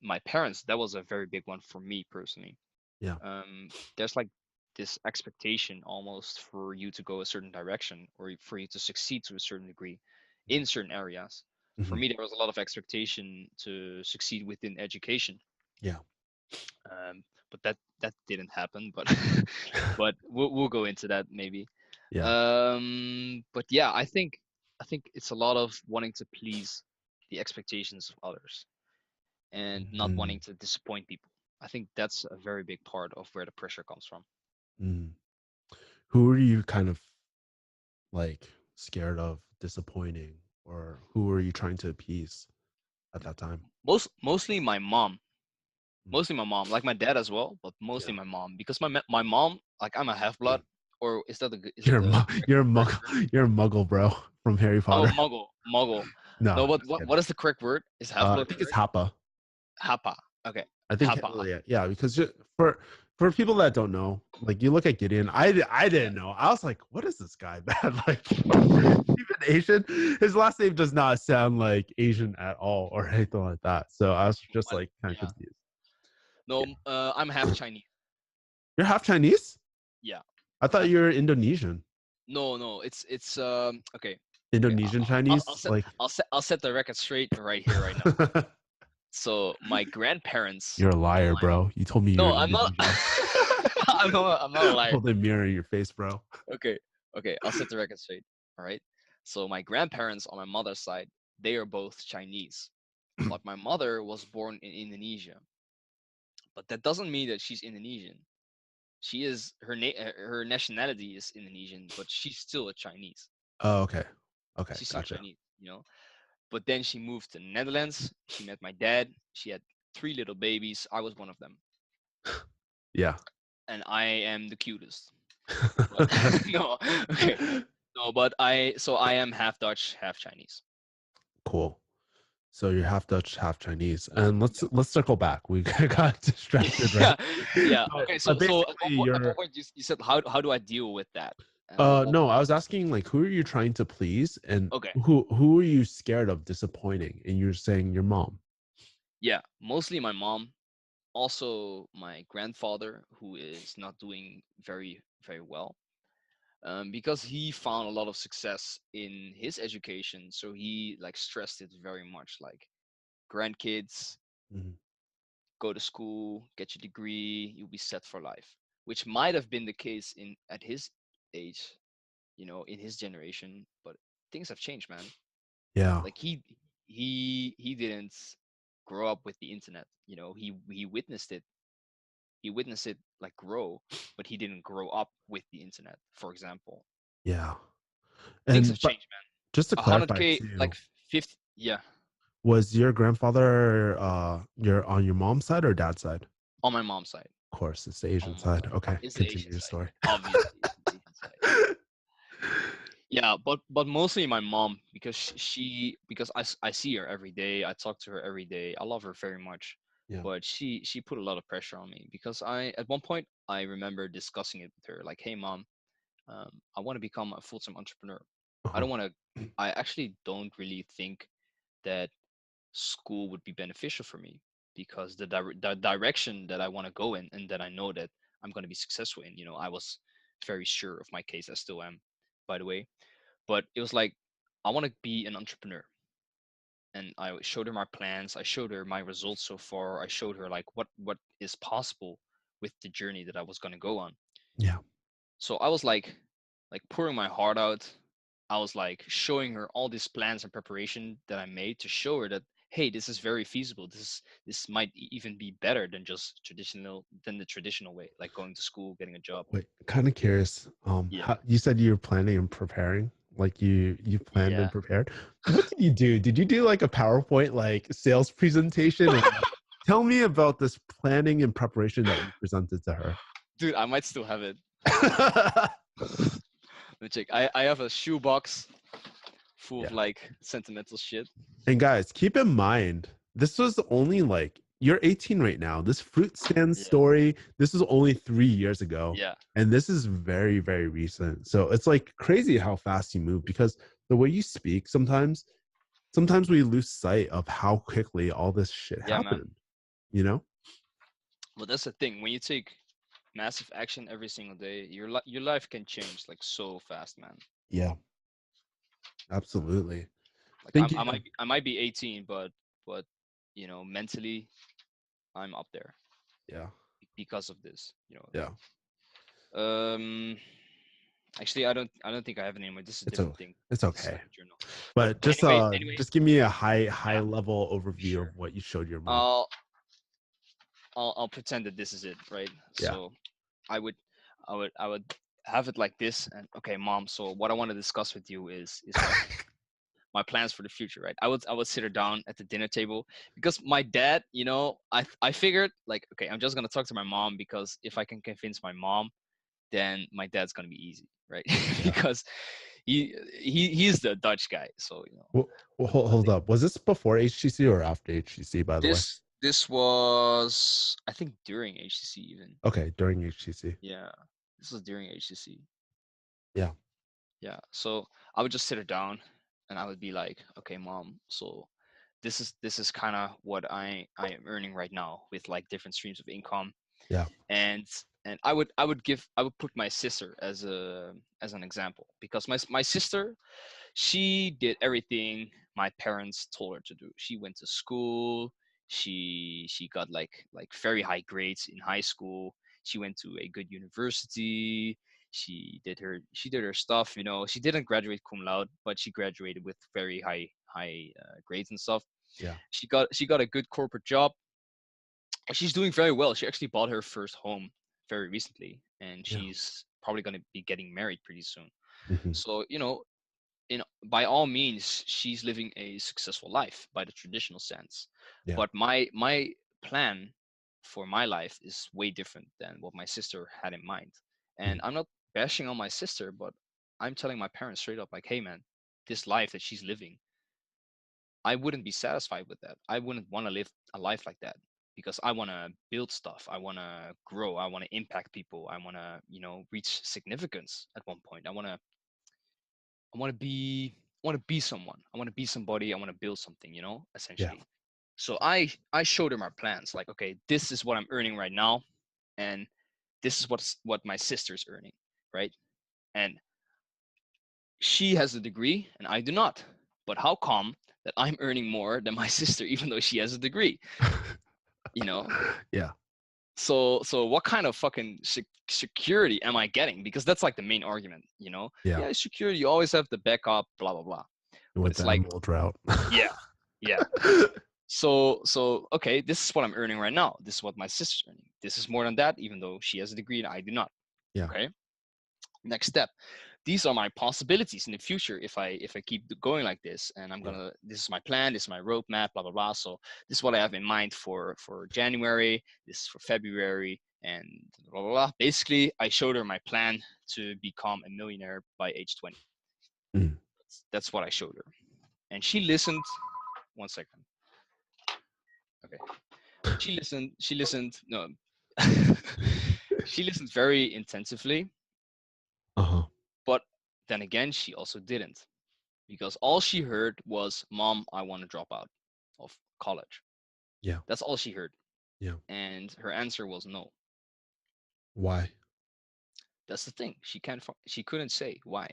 B: my parents, that was a very big one for me personally.
C: Yeah.
B: There's like this expectation almost for you to go a certain direction, or for you to succeed to a certain degree in certain areas. For
C: Mhm.
B: me, there was a lot of expectation to succeed within education,
C: Yeah.
B: but that didn't happen. But but we'll go into that maybe.
C: Yeah.
B: But yeah, I think it's a lot of wanting to please the expectations of others and not wanting
C: Mhm.
B: to disappoint people. I think that's a very big part of where the pressure comes from.
C: Mm. Who are you kind of like scared of disappointing, or who are you trying to appease at that time?
B: Mostly my mom.
C: Mm.
B: Mostly my mom, like my dad as well, but
C: Yeah.
B: mostly my mom, because my mom, like I'm a half blood, or is
C: You're
B: that
C: a
B: the
C: you're a
B: correct term?
C: muggle. You're a muggle, bro, from Harry
B: I'm a
C: Potter.
B: muggle.
C: No,
B: No, but
C: just
B: what
C: kidding.
B: is the correct word? Is half
C: I
B: blood
C: think it's
B: correct?
C: Happa.
B: Hapa. Okay,
C: I think
B: Hapa.
C: yeah, yeah, because for people that don't know, like you look at Gideon, I
B: Yeah.
C: didn't know. I was like, what is this guy, man? Like even Asian, his last name does not sound like Asian at all or anything like that. So I was just like kind of
B: Yeah.
C: confused.
B: No,
C: Yeah.
B: I'm half Chinese.
C: You're half Chinese?
B: Yeah.
C: I thought
B: Half.
C: you were Indonesian.
B: No. It's okay. Okay.
C: Indonesian
B: I'll
C: Chinese?
B: set
C: Like
B: I'll set the record straight right here, right now. So my grandparents
C: you're a
B: on
C: liar,
B: my
C: bro. You told me you're
B: no, I'm not.
C: Indonesian.
B: I'm not a liar.
C: Hold a mirror in your face, bro.
B: Okay. Okay. I'll set the record straight. All right. So my grandparents on my mother's side, they are both Chinese, but my mother was born in Indonesia. But that doesn't mean that she's Indonesian. She is her nationality is Indonesian, but she's still a Chinese.
C: Oh, okay. Okay,
B: She's still
C: gotcha.
B: Chinese, you know. But then she moved to the Netherlands. She met my dad. She had three little babies. I was one of them,
C: Yeah.
B: and I am the cutest. But no, okay, no. But I am half Dutch, half Chinese.
C: Cool. So you're half Dutch, half Chinese. And let's circle back. We got distracted, right?
B: Yeah, yeah.
C: But,
B: Okay,
C: but
B: so
C: basically
B: at one
C: you're
B: point you said how do I deal with that? And at one
C: no, I
B: point,
C: was asking like who are you trying to please and
B: okay,
C: who are you scared of disappointing? And you're saying your mom.
B: yeah, mostly my mom, also my grandfather, who is not doing very well, because he found a lot of success in his education, so he like stressed it very much, like grandkids,
C: Mhm.
B: go to school, get your degree, you'll be set for life, which might have been the case in at his age, in his generation, but things have changed, man.
C: Yeah.
B: Like he didn't grow up with the internet. He witnessed it. He witnessed it like grow, but he didn't grow up with the internet. For example,
C: Yeah.
B: things have
C: And but
B: changed, man.
C: just to
B: A hundred
C: clarify
B: k, like
C: too,
B: 50. Yeah,
C: was your grandfather your on your mom's side or dad's side?
B: on my mom's side.
C: Of course, it's the
B: On
C: Asian
B: my mom's
C: side.
B: side,
C: Okay,
B: it's the
C: continue
B: Asian
C: your
B: side.
C: story.
B: Obviously, it's the Asian side. Yeah, but mostly my mom, because because I see her every day. I talk to her every day. I love her very much,
C: Yeah.
B: but she put a lot of pressure on me, because I at one point I remember discussing it with her, like, hey mom, I want to become a full-time entrepreneur. I
C: Uh-huh.
B: don't want to. I actually don't really think that school would be beneficial for me, because the direction that I want to go in, and that I know that I'm going to be successful in. I was very sure of my case. I still am, by the way. But it was like, I want to be an entrepreneur. And I showed her my plans. I showed her my results so far. I showed her like what is possible with the journey that I was going to go on.
C: Yeah.
B: So I was like pouring my heart out. I was like showing her all these plans and preparation that I made to show her that, hey, this is very feasible. This might even be better than just the traditional way, like going to school, getting a job.
C: Wait, kind of curious.
B: Yeah.
C: How, you said you were planning and preparing, like you planned and
B: Yeah.
C: prepared. What did you do? Did you do like a PowerPoint like sales presentation, or like, tell me about this planning and preparation that you presented to her?
B: Dude, I might still have it. Let me check. I have a shoebox full of
C: Yeah.
B: like sentimental shit.
C: And guys, keep in mind, this was only like you're 18 right now. This fruit stand
B: Yeah.
C: story, this is only 3 years ago.
B: Yeah.
C: And this is very, very recent. So it's like crazy how fast you move because the way you speak sometimes we lose sight of how quickly all this shit
B: Yeah, man.
C: happened, you know?
B: Well, that's the thing. When you take massive action every single day, your life can change like so fast, man.
C: Yeah, absolutely.
B: Like
C: Thinking of,
B: I might be 18, but mentally I'm up there
C: yeah,
B: because of this.
C: yeah.
B: Um, actually, I don't think I have it anymore. This is a
C: It's
B: different thing.
C: it's
B: This is
C: okay.
B: like a journal. But
C: But
B: but anyway,
C: just give me a high
B: yeah,
C: level overview
B: sure.
C: of what you showed your mom.
B: I'll I'll pretend that this is it, right?
C: Yeah.
B: So I would I would have it like this, and okay, mom. So what I want to discuss with you is my plans for the future, right? I would sit her down at the dinner table, because my dad, I figured like, okay, I'm just gonna talk to my mom, because if I can convince my mom, then my dad's gonna be easy, right?
C: Yeah.
B: Because he's the Dutch guy, so
C: Well,
B: I
C: hold
B: think
C: up. Was this before HTC or after HTC, by the way?
B: this was, I think, during HCC even.
C: Okay, during HTC.
B: Yeah, this was during HCC.
C: Yeah.
B: Yeah, so I would just sit her down, and I would be like, okay, mom, so this is kind of what I am earning right now, with like different streams of income.
C: Yeah.
B: And I would put my sister as an example, because my sister, she did everything my parents told her to do. She went to school. She got like very high grades in high school. She went to a good university. She did her stuff. You know, she didn't graduate cum laude, but she graduated with very high grades and stuff.
C: Yeah.
B: She got a good corporate job. She's doing very well. She actually bought her first home very recently, and
C: Yeah.
B: she's probably going to be getting married pretty soon.
C: Hmm.
B: So, you know, by all means, she's living a successful life by the traditional sense.
C: Yeah.
B: But my plan for my life is way different than what my sister had in mind. And
C: Mm.
B: I'm not bashing on my sister, but I'm telling my parents straight up, like, hey man, this life that she's living, I wouldn't be satisfied with that. I wouldn't want to live a life like that because I want to build stuff. I want to grow. I want to impact people. I want to, you know, reach significance at one point. I want to be someone. I want to be somebody. I want to build something, you know,
C: Yeah.
B: essentially. So I showed her my plans. Like, okay, this is what I'm earning right now, and this is what my sister's earning, right? And she has a degree and I do not. But how come that I'm earning more than my sister, even though she has a degree? You know.
C: Yeah.
B: So what kind of fucking security am I getting? Because that's like the main argument, you know.
C: Yeah.
B: Yeah, security. You always have the backup, blah blah blah. But
C: With
B: it's
C: the
B: like,
C: emerald route.
B: yeah, yeah. So okay, this is what I'm earning right now. This is what my sister's earning. This is more than that, even though she has a degree and I do not.
C: Yeah.
B: Okay. Next step. These are my possibilities in the future if I keep going like this, and I'm
C: Yeah.
B: gonna. This is my plan. This is my roadmap. Blah blah blah. So this is what I have in mind for January. This is for February, and blah blah blah. Basically, I showed her my plan to become a millionaire by age 20.
C: Mm.
B: That's what I showed her, and she listened. One second. Okay. She listened. She listened. No. She listened very intensively,
C: Uh-huh.
B: but then again, she also didn't because all she heard was, "Mom, I want to drop out of college."
C: Yeah.
B: That's all she heard,
C: Yeah.
B: and her answer was no.
C: Why?
B: That's the thing. She couldn't say why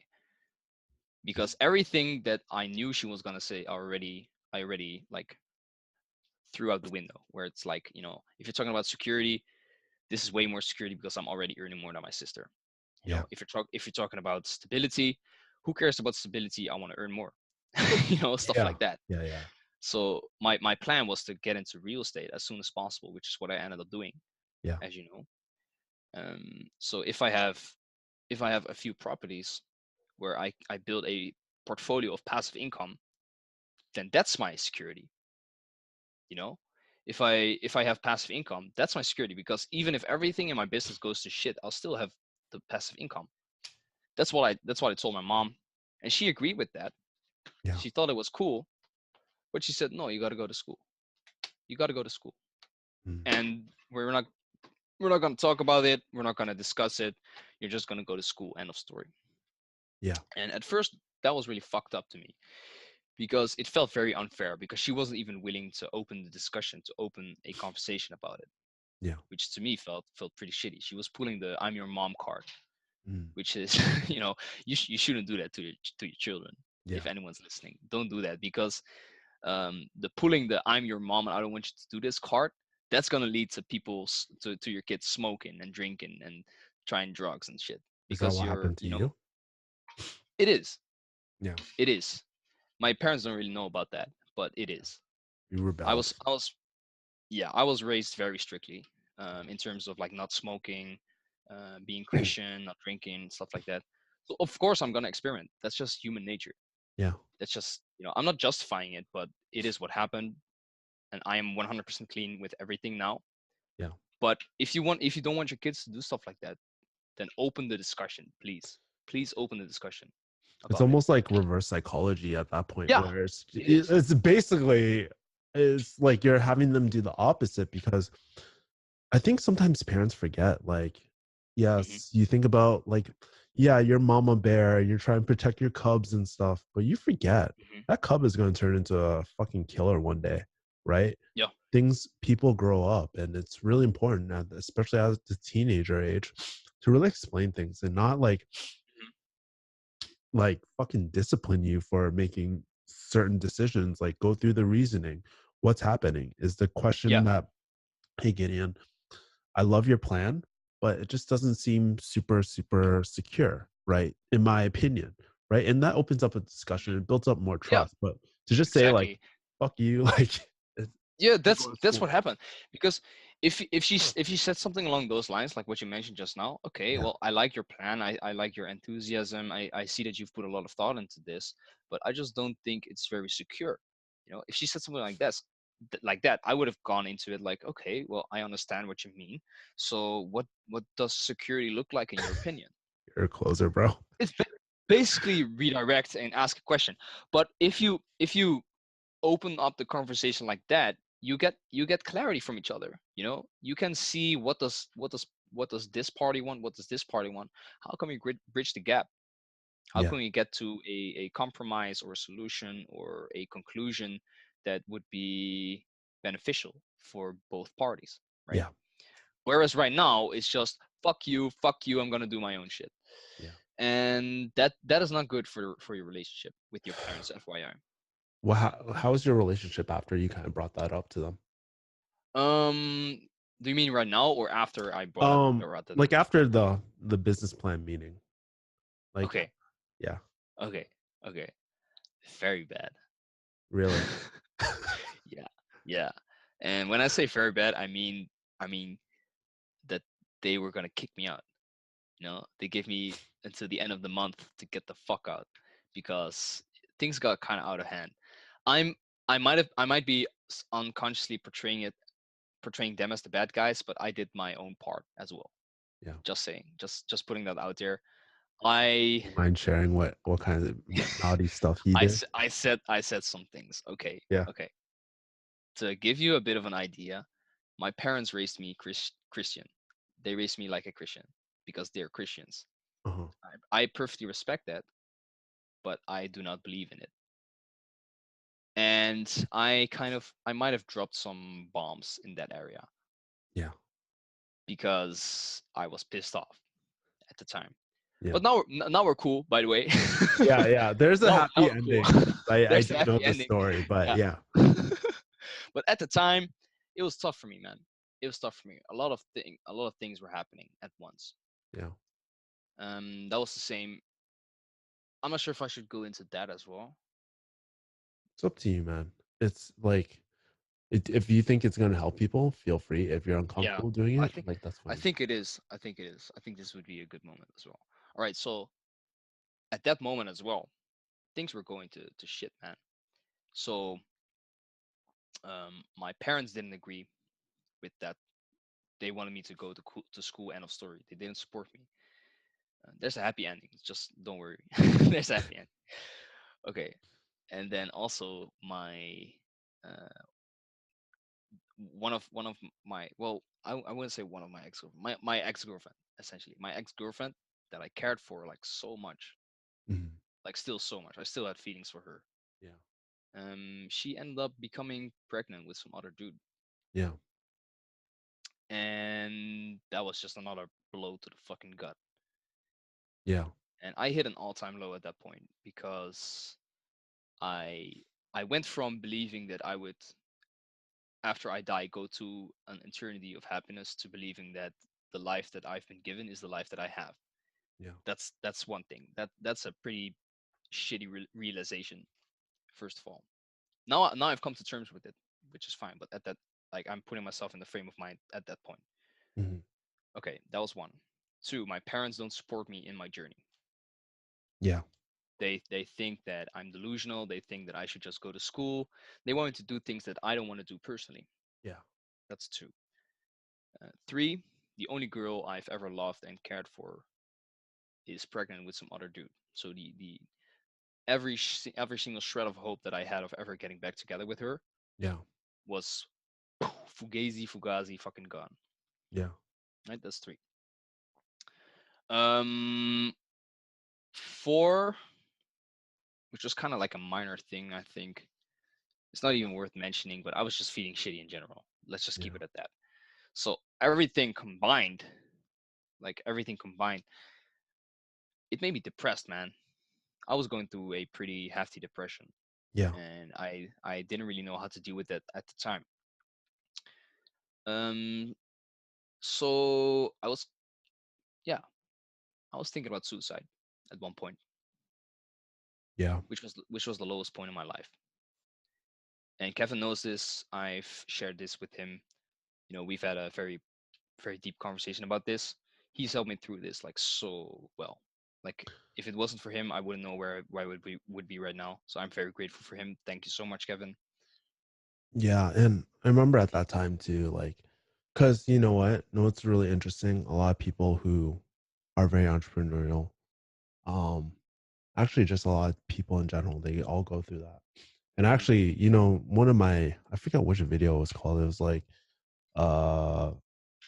B: because everything that I knew she was gonna say I already like threw out the window. Where it's like, you know, if you're talking about security, this is way more security because I'm already earning more than my sister. You
C: Yeah.
B: know, if you're talking about stability, who cares about stability? I want to earn more. You know, stuff
C: Yeah.
B: like that.
C: Yeah. Yeah.
B: So my plan was to get into real estate as soon as possible, which is what I ended up doing,
C: Yeah.
B: as you know. So if I have a few properties where I build a portfolio of passive income, then that's my security. You know, if I have passive income, that's my security because even if everything in my business goes to shit, I'll still have the passive income. That's what I told my mom, and she agreed with that.
C: Yeah.
B: She thought it was cool, but she said, "No, you got to go to school. You got to go to school."
C: Mm.
B: And we're not going to talk about it. We're not going to discuss it. You're just going to go to school. End of story.
C: Yeah.
B: And at first, that was really fucked up to me because it felt very unfair because she wasn't even willing to open the discussion, to open a conversation about it,
C: Yeah.
B: which to me felt pretty shitty. She was pulling the "I'm your mom" card,
C: Mm.
B: which is, you know, you shouldn't do that to your children.
C: Yeah.
B: If anyone's listening, don't do that because the pulling the "I'm your mom and I don't want you to do this" card, that's gonna lead to to your kids smoking and drinking and trying drugs and shit
C: Is that
B: because
C: what
B: you're,
C: happened to
B: you
C: you?
B: know, it is.
C: Yeah.
B: It is. My parents don't really know about that, but it is.
C: You
B: I
C: rebelled.
B: was I was yeah, I was raised very strictly in terms of like not smoking, being Christian, not drinking, stuff like that. So of course I'm gonna experiment. That's just human nature.
C: Yeah.
B: That's just, you know, I'm not justifying it, but it is what happened, and I am 100% clean with everything now.
C: Yeah.
B: But if you don't want your kids to do stuff like that, then open the discussion, please. Please open the discussion
C: It's
B: about it.
C: almost like reverse psychology at that point
B: Yeah,
C: where
B: it is.
C: it's basically it's like you're having them do the opposite because I think sometimes parents forget, like,
B: Hmm.
C: yes, you think about like, yeah, you're mama bear, you're trying to protect your cubs and stuff, but you forget
B: Hmm.
C: that cub is going to turn into a fucking killer one day, right?
B: Yeah.
C: People grow up, and it's really important, especially as the teenager age, to really explain things and not
B: Hmm.
C: like fucking discipline you for making certain decisions. Like, go through the reasoning. What's happening is the question
B: Yeah.
C: that, hey Gideon, I love your plan, but it just doesn't seem super secure, right? In my opinion, right? And that opens up a discussion and builds up more
B: Yeah,
C: trust. But to just say like
B: exactly.
C: "fuck you," like
B: Yeah,
C: you go to
B: that's
C: school.
B: what happened. Because if she said something along those lines, like what you mentioned just now, okay,
C: Yeah,
B: well, I like your plan, I like your enthusiasm, I see that you've put a lot of thought into this, but I just don't think it's very secure. You know, if she said something like this, like that, I would have gone into it like, okay, well, I understand what you mean. So what does security look like in your opinion?
C: you're a closer, bro.
B: It's basically redirect and ask a question. But if you open up the conversation like that, you get clarity from each other. You know, you can see what does this party want, what does this party want, how can we bridge the gap, how
C: Yeah,
B: can we get to a compromise or a solution or a conclusion that would be beneficial for both parties, right?
C: yeah,
B: Whereas right now it's just fuck you, I'm gonna do my own shit.
C: yeah.
B: And that is not good for your relationship with your parents, FYI.
C: Well, how was your relationship after you kind of brought that up to them?
B: Um, do you mean right now or after I brought that up?
C: Like after the business plan meeting, like,
B: Okay,
C: yeah,
B: okay, okay. Very bad.
C: really,
B: Yeah, yeah. And when I say very bad, I mean that they were gonna kick me out. You know, they gave me until the end of the month to get the fuck out because things got kind of out of hand. I'm I might be unconsciously portraying them as the bad guys, but I did my own part as well.
C: yeah.
B: Just saying, just putting that out there. I
C: You mind sharing what kind of naughty stuff you did?
B: I said some things. Okay,
C: Yeah.
B: okay. To give you a bit of an idea, my parents raised me Christian. They raised me like a Christian because they're Christians.
C: Uh-huh.
B: I perfectly respect that, but I do not believe in it. And I might have dropped some bombs in that area
C: Yeah.
B: because I was pissed off at the time.
C: Yeah.
B: But now we're cool, by the way.
C: Yeah, yeah. There's a
B: Now
C: happy
B: we're cool.
C: ending. I
B: There's
C: do
B: a
C: know
B: happy
C: the
B: ending.
C: story, but
B: Yeah.
C: yeah.
B: But at the time, it was tough for me, man. It was tough for me. A lot of things were happening at once.
C: Yeah.
B: That was the same. I'm not sure if I should go into that as well.
C: It's up to you, man. It's like if you think it's gonna help people, feel free. If you're
B: Yeah,
C: uncomfortable doing
B: I
C: it,
B: think
C: like that's
B: I
C: fine.
B: think it is. I think it is. I think this would be a good moment as well. All right, so at that moment as well, things were going to shit, man. So my parents didn't agree with that. They wanted me to go to school. End of story. They didn't support me. There's a happy ending. Just don't worry. There's a happy ending. Okay, and then also my uh, one of my, well, I wouldn't say one of my my ex-girlfriend, essentially my ex-girlfriend that I cared for like so much,
C: Mhm.
B: like still so much. I still had feelings for her.
C: Yeah.
B: She ended up becoming pregnant with some other dude,
C: Yeah.
B: and that was just another blow to the fucking gut.
C: Yeah.
B: And I hit an all-time low at that point because I I went from believing that I would, after I die, go to an eternity of happiness to believing that the life that I've been given is the life that I have.
C: Yeah.
B: That's one thing. That's a pretty shitty realization. First of all, now I've come to terms with it, which is fine. But at that, like, I'm putting myself in the frame of mind at that point.
C: Mhm.
B: Okay, that was one. Two, my parents don't support me in my journey.
C: Yeah.
B: They think that I'm delusional. They think that I should just go to school. They want me to do things that I don't want to do personally.
C: Yeah.
B: That's two. Three, the only girl I've ever loved and cared for is pregnant with some other dude. So the every single shred of hope that I had of ever getting back together with her
C: Yeah.
B: was fugazi fucking gone.
C: Yeah.
B: Right, that's three. Um, four, which was kind of like a minor thing, I think. It's not even worth mentioning, but I was just feeling shitty in general. Let's just keep
C: Yeah.
B: it at that. So everything combined, like everything combined, it made me depressed, man. I was going through a pretty hefty depression,
C: Yeah.
B: and I didn't really know how to deal with it at the time. Um, so I was thinking about suicide at one point,
C: Yeah.
B: which was the lowest point in my life. And Kevin knows this. I've shared this with him. You know, we've had a very deep conversation about this. He's helped me through this like so well. Like if it wasn't for him, I wouldn't know where I would be right now. So I'm very grateful for him. Thank you so much, Kevin.
C: Yeah, and I remember at that time too, like, because you know what? No, it's really interesting. A lot of people who are very entrepreneurial, um, actually, just a lot of people in general, they all go through that. And
B: Mhm.
C: actually, one of my, I forget which video it was called. It was like, uh,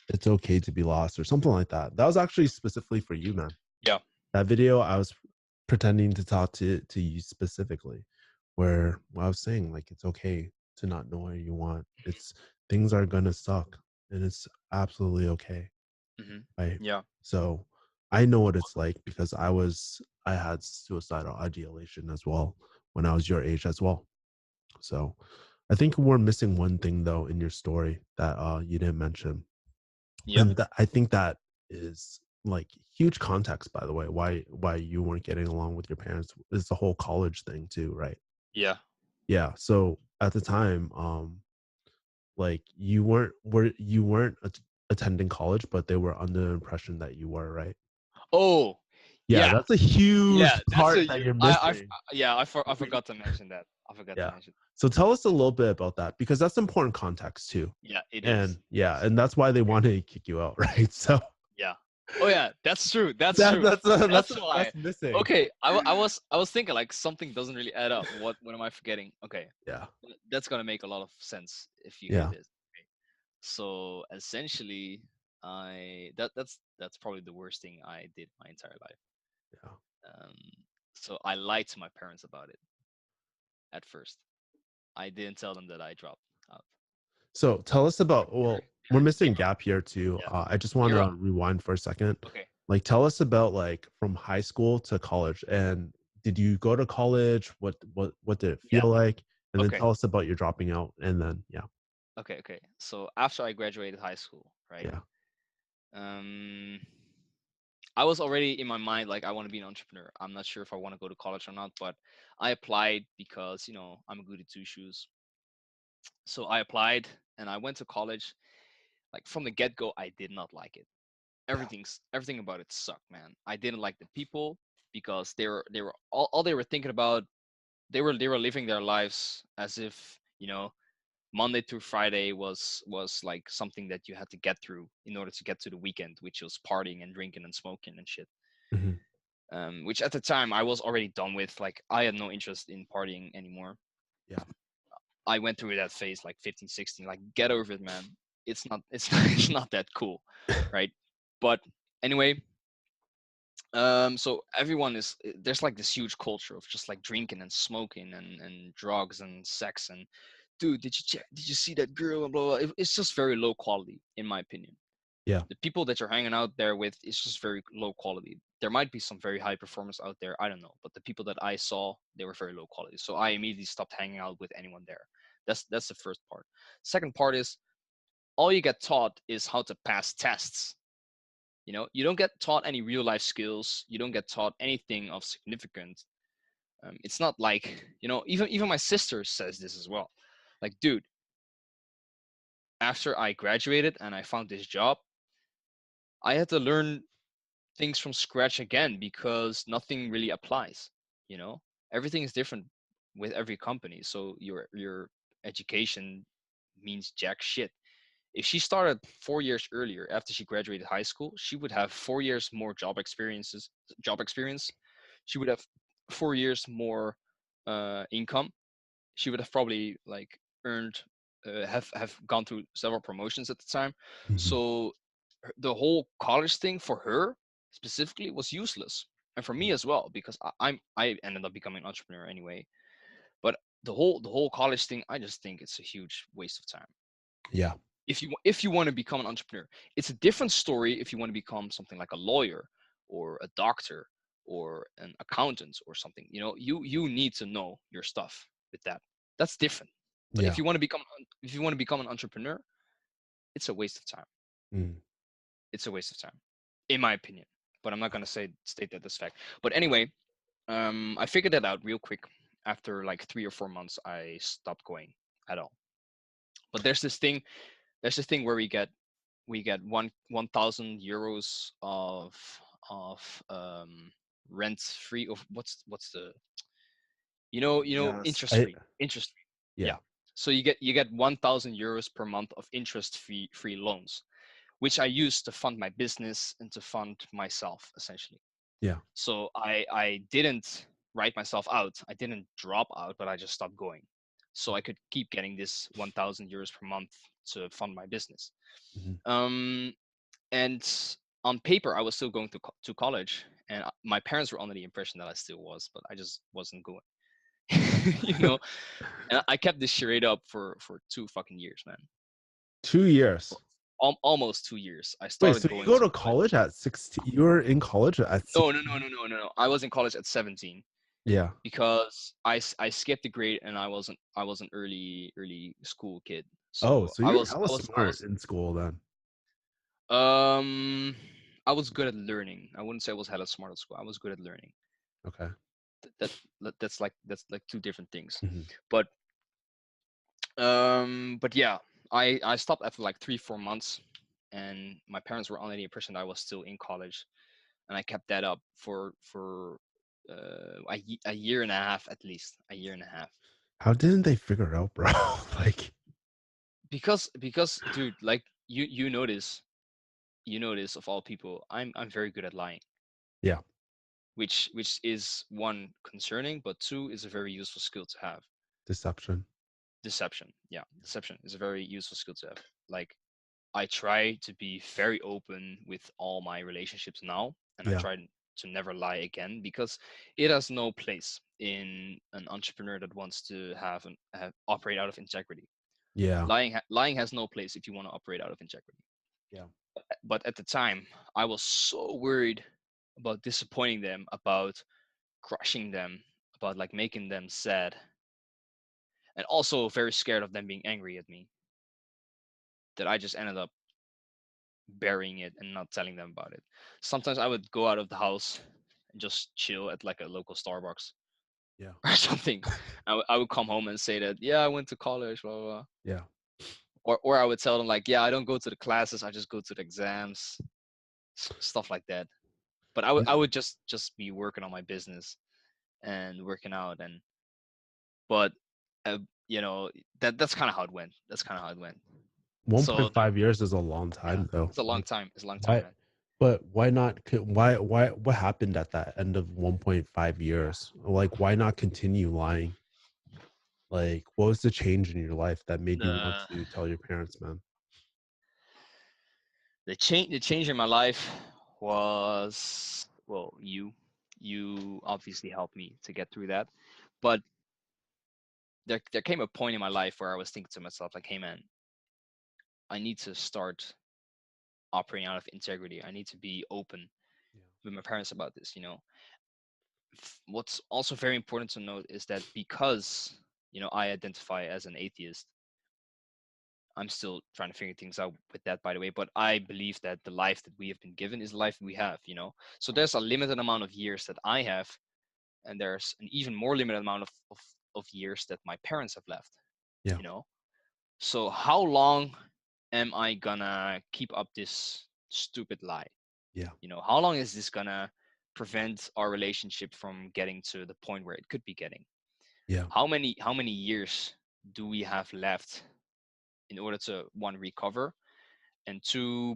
C: it's okay to be lost or something like that. That was actually specifically for you, man.
B: Yeah.
C: That video, I was pretending to talk to you specifically, where I was saying like it's okay to not know what you want. It's things are gonna suck, and it's absolutely okay,
B: Hmm.
C: right?
B: Yeah.
C: So I know what it's like because I had suicidal ideation as well when I was your age as well. So I think we're missing one thing though in your story that you didn't mention,
B: Yeah.
C: and I think that is like huge context, by the way, why you weren't getting along with your parents is the whole college thing too, right?
B: Yeah.
C: Yeah. So at the time, like you weren't attending college, but they were under the impression that you were, right?
B: Oh,
C: Yeah,
B: yeah.
C: that's a
B: Yeah.
C: huge
B: That's
C: part
B: a
C: that
B: you.
C: you're missing.
B: Yeah. I forgot to mention that. I forgot to
C: Yeah.
B: mention.
C: So tell us a little bit about that because that's important context too.
B: Yeah, it is.
C: And
B: It
C: yeah,
B: is.
C: and that's why they
B: Okay.
C: wanted to kick you out, right? So
B: Yeah. Oh yeah, that's true. That's
C: that
B: true.
C: that's
B: That's why.
C: that's missing.
B: Okay, I was thinking like something doesn't really add up. What am I forgetting? Okay,
C: Yeah.
B: that's gonna make a lot of sense if you hear
C: Yeah.
B: this. Okay. So essentially, that's probably the worst thing I did my entire life.
C: Yeah.
B: Um, so I lied to my parents about it at first. I didn't tell them that I dropped out.
C: So tell us about,
B: Here,
C: well, we're
B: here,
C: missing gap here too.
B: yeah.
C: I just want
B: Here,
C: to rewind for a second.
B: okay,
C: Like tell us about like from high school to college, and did you go to college? What did it
B: yeah,
C: feel like? And then
B: okay,
C: tell us about your dropping out, and then yeah.
B: okay. So after I graduated high school, right?
C: Yeah.
B: Um, I was already in my mind like I want to be an entrepreneur. I'm not sure if I want to go to college or not, but I applied because I'm good at two shoes. So I applied and I went to college. Like from the get go, I did not like it.
C: Yeah.
B: Everything about it sucked, man. I didn't like the people because they were all they were thinking about. They were living their lives as if Monday through Friday was like something that you had to get through in order to get to the weekend, which was partying and drinking and smoking and shit.
C: Mhm.
B: Which at the time I was already done with. Like I had no interest in partying anymore.
C: Yeah.
B: I went through that phase like 15, 16. Like get over it, man. It's not that cool, right? But anyway, so everyone is there's like this huge culture of just like drinking and smoking and drugs and sex and dude, did you see that girl and blah, blah, blah. It's just very low quality in my opinion.
C: Yeah.
B: The people that you're hanging out there with is just very low quality. There might be some very high performers out there, I don't know, but the people that I saw, they were very low quality. So I immediately stopped hanging out with anyone there. That's the first part. Second part is all you get taught is how to pass tests. You don't get taught any real life skills. You don't get taught anything of significance. It's not like even my sister says this as well. Like, dude, after I graduated and I found this job, I had to learn things from scratch again because nothing really applies. You know, everything is different with every company. So your education means jack shit. If she started 4 years earlier after she graduated high school, she would have 4 years more job experience. She would have 4 years more income. She would have probably like earned have gone through several promotions at the time.
C: Mhm.
B: So the whole college thing for her specifically was useless, and for me as well because I ended up becoming an entrepreneur anyway. But the whole college thing, I just think it's a huge waste of time.
C: Yeah.
B: If you want to become an entrepreneur, it's a different story if you want to become something like a lawyer or a doctor or an accountant or something. You need to know your stuff with that. That's different. But
C: Yeah.
B: if you want to become an entrepreneur, it's a waste of time.
C: Mm.
B: It's a waste of time, in my opinion. but I'm not gonna state that as fact. But anyway, I figured that out real quick. After like 3 or 4 months, I stopped going at all. But there's this thing where we get 1,000 euros of rent free of what's the
A: Yes.
B: interest free.
C: Yeah.
B: Yeah. So you get 1,000 euros per month of interest free loans, which I use to fund my business and to fund myself essentially.
C: Yeah.
B: So I didn't write myself out. I didn't drop out, but I just stopped going. So I could keep getting this 1,000 euros per month to fund my business.
C: Mhm.
B: Um, and on paper, I was still going to college, and my parents were under the impression that I still was, but I just wasn't going. you know, and I kept this charade up for 2 fucking years, man.
C: 2 years.
B: Almost 2 years. I
C: Wait,
B: started
C: so you
B: going
C: go
B: to
C: to
B: college.
C: college at 16? You were in college at
B: No, no, no,
C: 16?
B: no, no, no, no. I was in college at 17
C: Yeah.
B: because I skipped the grade and I was an early school kid.
C: Oh,
B: So
C: so
B: I
C: you're
B: was
C: hella
B: I was I
C: smart
B: was
C: in school then.
B: um I was good at learning. I wouldn't say I was hella smart at school. I was good at learning.
C: Okay.
B: That's like two different things.
C: Mhm.
B: But but yeah, I stopped after like 3 4 months, and my parents were under the impression that I was still in college, and I kept that up for a year and a half, at least a year and a half.
C: How didn't they figure it out, bro? Like,
B: Because dude, like you know this of all people, I'm very good at lying,
C: yeah,
B: which is one concerning, but two is a very useful skill to have.
C: deception.
B: Deception, yeah, deception is a very useful skill to have. Like, I try to be very open with all my relationships now, and I
C: Yeah.
B: try to never lie again, because it has no place in an entrepreneur that wants to operate out of integrity.
C: Yeah.
B: Lying has no place if you want to operate out of integrity.
C: Yeah.
B: But at the time, I was so worried about disappointing them, about crushing them, about like making them sad, and also very scared of them being angry at me, that I just ended up burying it and not telling them about it. Sometimes I would go out of the house and just chill at like a local Starbucks
C: Yeah.
B: or something. I would come home and say that, yeah, I went to college, blah, blah, blah.
C: Yeah.
B: Or I would tell them like, yeah, I don't go to the classes, I just go to the exams, stuff like that. But I would
C: Yeah.
B: I would just be working on my business and working out, but uh, that's kind of how it went. That's kind of how it went. So
C: 1.5 years is a long
B: yeah,
C: time though.
B: it's a long
C: Like,
B: time. It's a long time,
C: why?
B: man.
C: But why not? Why? What happened at that end of 1.5 years? Like, why not continue lying? Like, what was the change in your life that made you want
B: The
C: to tell your parents, man?
B: the change in my life was, well, you obviously helped me to get through that, but there came a point in my life where I was thinking to myself like, hey man, I need to start operating out of integrity. I need to be open
C: Yeah.
B: with my parents about this. What's also very important to note is that because I identify as an atheist, I'm still trying to figure things out with that, by the way. But I believe that the life that we have been given is the life we have. So there's a limited amount of years that I have, and there's an even more limited amount of years that my parents have left.
C: Yeah.
B: You know. So how long am I gonna keep up this stupid lie?
C: Yeah.
B: How long is this gonna prevent our relationship from getting to the point where it could be getting?
C: Yeah.
B: How many years do we have left in order to, one, recover, and two,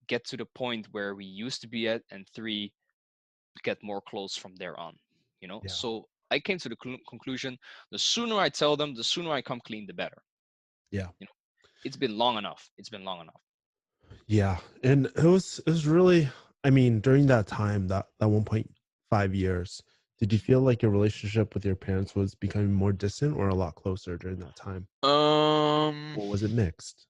B: get to the point where we used to be at, and three, get more close from there on.
C: Yeah.
B: So I came to the conclusion: the sooner I tell them, the sooner I come clean, the better.
C: Yeah.
B: you know it's been long enough. It's been long enough.
C: Yeah. And it was really, I mean, during that time, that 1.5 years, did you feel like your relationship with your parents was becoming more distant or a lot closer during that time?
B: um
C: Or was it mixed?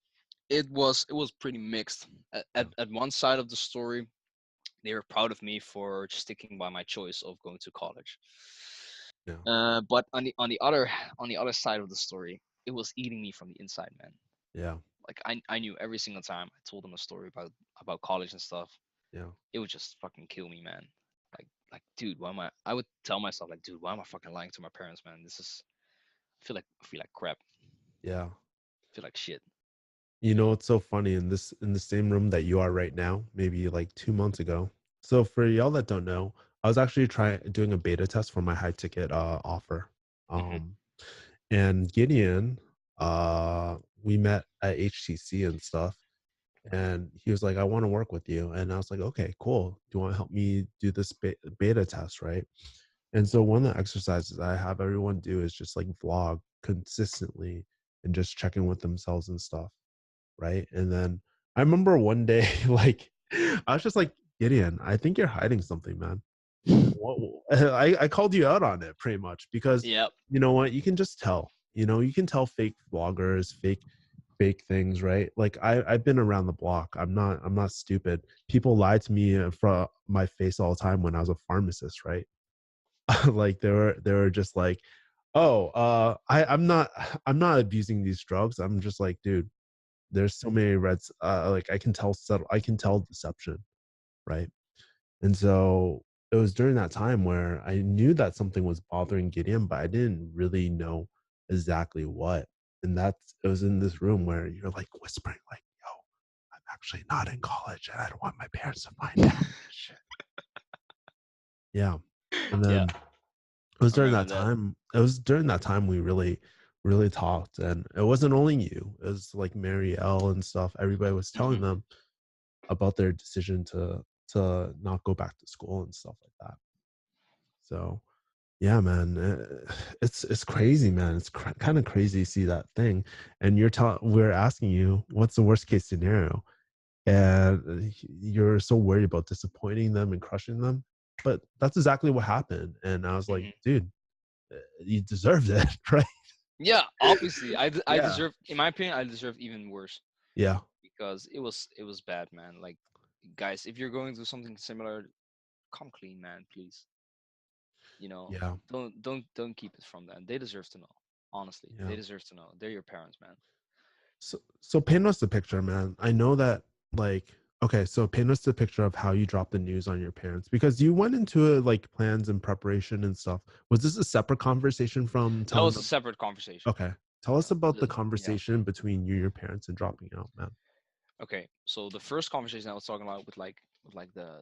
B: it was pretty mixed. at,
C: Yeah.
B: at, at one side of the story, they were proud of me for sticking by my choice of going to college.
C: Yeah.
B: But on the other side of the story, it was eating me from the inside, man.
C: Yeah.
B: Like, I knew every single time I told them a story about college and stuff,
C: Yeah.
B: it would just fucking kill me, man. Like, dude, why am I? I would tell myself, like, dude, why am I fucking lying to my parents, man? This is, I feel like crap.
C: Yeah.
B: I feel like shit.
C: You know, it's so funny in the same room that you are right now, maybe like 2 months ago. So for y'all that don't know, I was actually trying doing a beta test for my high ticket offer.
B: Hmm.
C: Um and Gideon, we met at HTC and stuff. And he was like, I want to work with you. And I was like, okay, cool. Do you want to help me do this beta test? Right. And so one of the exercises I have everyone do is just like vlog consistently and just check in with themselves and stuff. Right. And then I remember one day, like, I was just like, Gideon, I think you're hiding something, man. I called you out on it pretty much because
B: Yep.
C: you know what? You can just tell. You know, you can tell fake vloggers, fake things, right? Like I've been around the block. I'm not stupid. People lied to me in front of my face all the time when I was a pharmacist, right? Like they were just like, oh, I'm not abusing these drugs. I'm just like, dude, there's so many reds. Like I can tell deception, right? And so it was during that time where I knew that something was bothering Gideon, but I didn't really know exactly what. And that's it was in this room where you're like whispering, like, yo, I'm actually not in college and I don't want my parents to find out. Shit. Yeah. And
B: Yeah,
C: then it was
B: I
C: during
B: remember
C: that
B: that.
C: time, it was during that time we really talked. And it wasn't only you, it was like Mary L and stuff. Everybody was telling
B: Hmm.
C: them about their decision to not go back to school and stuff like that. So yeah, man, it's crazy, man. It's kind of crazy to see that thing, and we're asking you what's the worst case scenario, and you're so worried about disappointing them and crushing them, but that's exactly what happened. And I was like,
B: Hmm.
C: dude, you deserved it, right?
B: Yeah, obviously, I
C: Yeah,
B: deserve, in my opinion, I deserve even worse
C: yeah,
B: because it was bad, man. Like, guys, if you're going through something similar, come clean, man, please. You know,
C: yeah,
B: don't keep it from them. They deserve to know. Honestly,
C: yeah.
B: they deserve to know. They're your parents, man.
C: So paint us the picture, man. I know that like okay, so paint us the picture of how you dropped the news on your parents because you went into it like plans and preparation and stuff. Was this a separate conversation from
B: That
C: telling
B: was a
C: them?
B: separate conversation.
C: Okay. Tell us about the
B: Yeah.
C: conversation between you and your parents and dropping out, man.
B: Okay. So the first conversation I was talking about with like the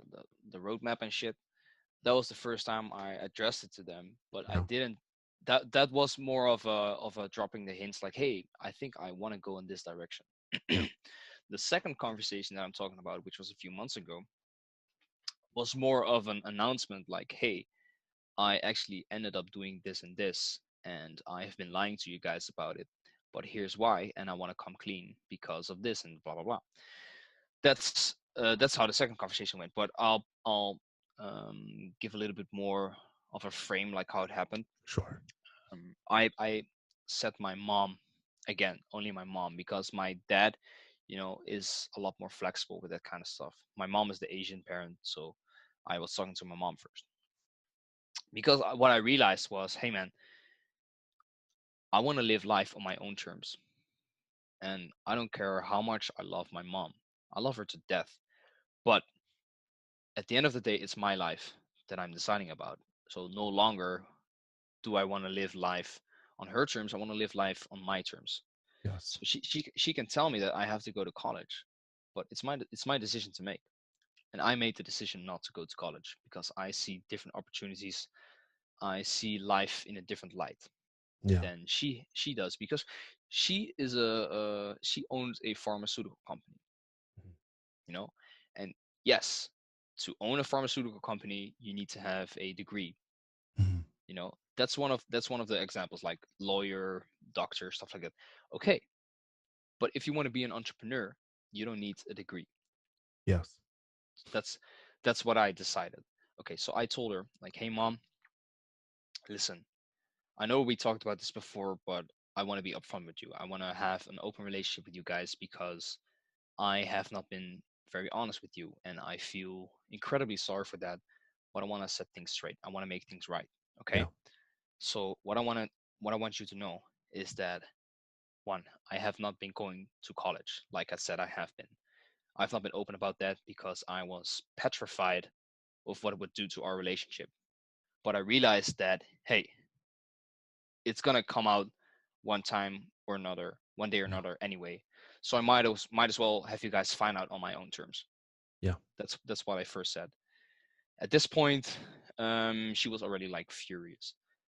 B: roadmap and shit, that was the first time I addressed it to them, but I
C: Yeah.
B: didn't. That was more of a dropping the hints, like, hey, I think I want to go in this direction.
C: Yeah.
B: The second conversation that I'm talking about, which was a few months ago, was more of an announcement, like, hey, I actually ended up doing this and this, and I have been lying to you guys about it, but here's why, and I want to come clean because of this and blah blah blah. That's how the second conversation went. But I'll give a little bit more of a frame, like how it happened.
C: Sure.
B: I said my mom, again, only my mom, because my dad, is a lot more flexible with that kind of stuff. My mom is the Asian parent, so I was talking to my mom first because what I realized was, hey man, I want to live life on my own terms, and I don't care how much I love my mom. I love her to death, but at the end of the day, it's my life that I'm deciding about. So no longer do I want to live life on her terms. I want to live life on my terms.
C: Yes.
B: So she can tell me that I have to go to college, but it's my decision to make. And I made the decision not to go to college because I see different opportunities. I see life in a different light
C: Yeah.
B: than she does, because she owns a pharmaceutical company,
C: Mhm.
B: you know, and yes, to own a pharmaceutical company, you need to have a degree.
C: Mhm.
B: That's one of the examples, like lawyer, doctor, stuff like that. Okay, but if you want to be an entrepreneur, you don't need a degree.
C: Yes.
B: That's what I decided. Okay, so I told her, like, hey mom, listen, I know we talked about this before, but I want to be upfront with you. I want to have an open relationship with you guys because I have not been very honest with you, and I feel incredibly sorry for that. But I want to set things straight. I want to make things right. Okay.
C: Yeah.
B: So what I want you to know is that, one, I have not been going to college like I said I have been. I've not been open about that because I was petrified of what it would do to our relationship. But I realized that, hey, it's gonna come out one time or another, one day or
C: Yeah.
B: another anyway. So I might as well have you guys find out on my own terms.
C: Yeah.
B: That's what I first said. At this point, she was already like furious,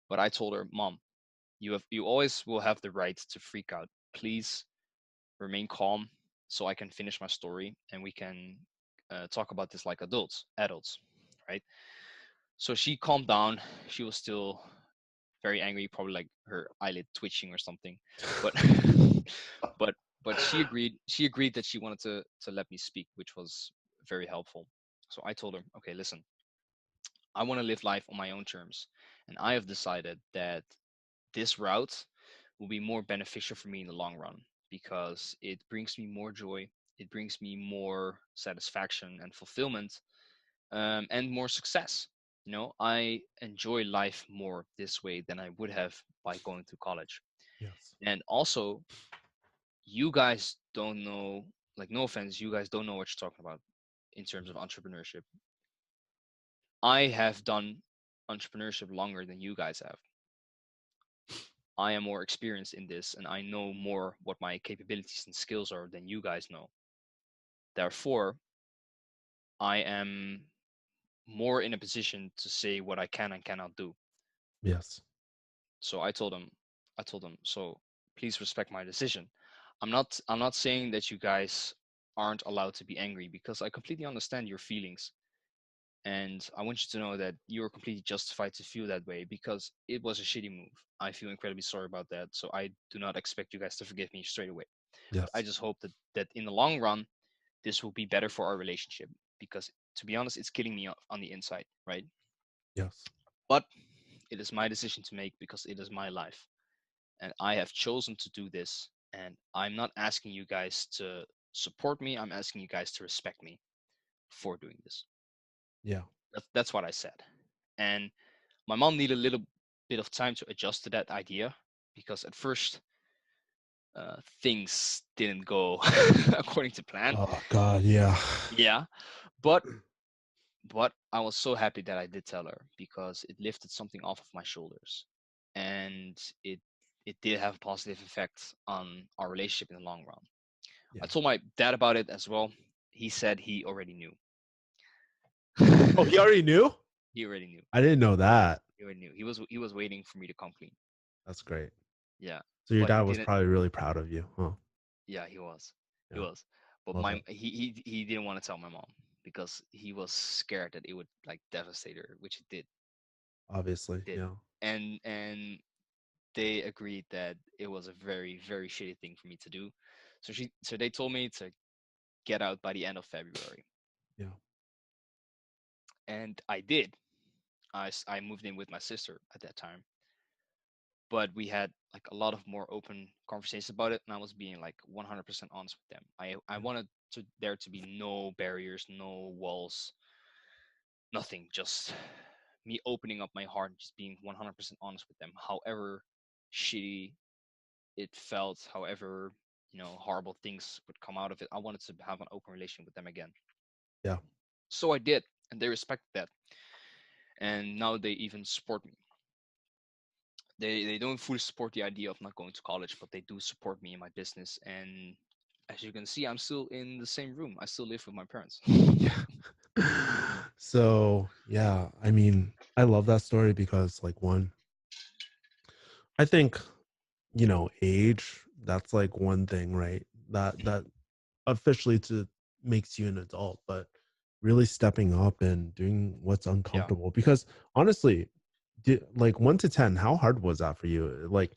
B: but I told her, Mom, you always will have the right to freak out. Please remain calm so I can finish my story and we can talk about this like adults, right? So she calmed down. She was still very angry, probably like her eyelid twitching or something, but but but she agreed that she wanted to let me speak, which was very helpful. So I told her, okay, listen, I want to live life on my own terms, and I have decided that this route will be more beneficial for me in the long run because it brings me more joy, it brings me more satisfaction and fulfillment, and more success. You know, I enjoy life more this way than I would have by going to college.
C: Yes.
B: And also, you guys don't know, like, no offense, you guys don't know what you're talking about in terms of entrepreneurship. I have done entrepreneurship longer than you guys have. I am more experienced in this and I know more what my capabilities and skills are than you guys know. Therefore, I am more in a position to say what I can and cannot do.
C: Yes.
B: So I told them, so please respect my decision. I'm not saying that you guys aren't allowed to be angry because I completely understand your feelings. And I want you to know that you're completely justified to feel that way because it was a shitty move. I feel incredibly sorry about that. So I do not expect you guys to forgive me straight away. But I
C: Yes.
B: just hope that in the long run, this will be better for our relationship because to be honest, it's killing me on the inside, right?
C: Yes.
B: But it is my decision to make because it is my life. And I have chosen to do this. And I'm not asking you guys to support me. I'm asking you guys to respect me for doing this.
C: Yeah.
B: That's what I said. And my mom needed a little bit of time to adjust to that idea because at first things didn't go according to plan.
C: Oh God. Yeah.
B: Yeah, but I was so happy that I did tell her because it lifted something off of my shoulders, and it did have a positive effect on our relationship in the long run. I
C: Yeah.
B: told my dad about it as well. He said he already knew.
C: Oh, he already knew?
B: He already knew.
C: I didn't know that.
B: He already knew. He was waiting for me to come clean.
C: That's great.
B: Yeah,
C: So your
B: but
C: dad
B: he
C: was
B: didn't.
C: probably really proud of you, huh?
B: Yeah, he was. He
C: Yeah.
B: was. But
C: Love
B: my
C: it.
B: he didn't want to tell my mom because he was scared that it would like devastate her, which it did.
C: Obviously.
B: Did.
C: Yeah.
B: And they agreed that it was a very very shitty thing for me to do. So they told me to get out by the end of February,
C: Yeah.
B: and I did. I moved in with my sister at that time, but we had like a lot of more open conversations about it, and I was being like 100% honest with them. I
C: Yeah.
B: wanted to there to be no barriers, no walls, nothing, just me opening up my heart and just being 100% honest with them, however shitty it felt, however horrible things would come out of it. I wanted to have an open relation with them again,
C: Yeah.
B: so I did, and they respected that, and now they even support me. They don't fully support the idea of not going to college, but they do support me in my business. And as you can see, I'm still in the same room. I still live with my parents.
C: Yeah. So yeah, I mean, I love that story because like one, I think, age, that's like one thing, right? That officially to makes you an adult, but really stepping up and doing what's
B: Yeah,
C: uncomfortable. Because honestly, like 1 to 10, how hard was that for you? Like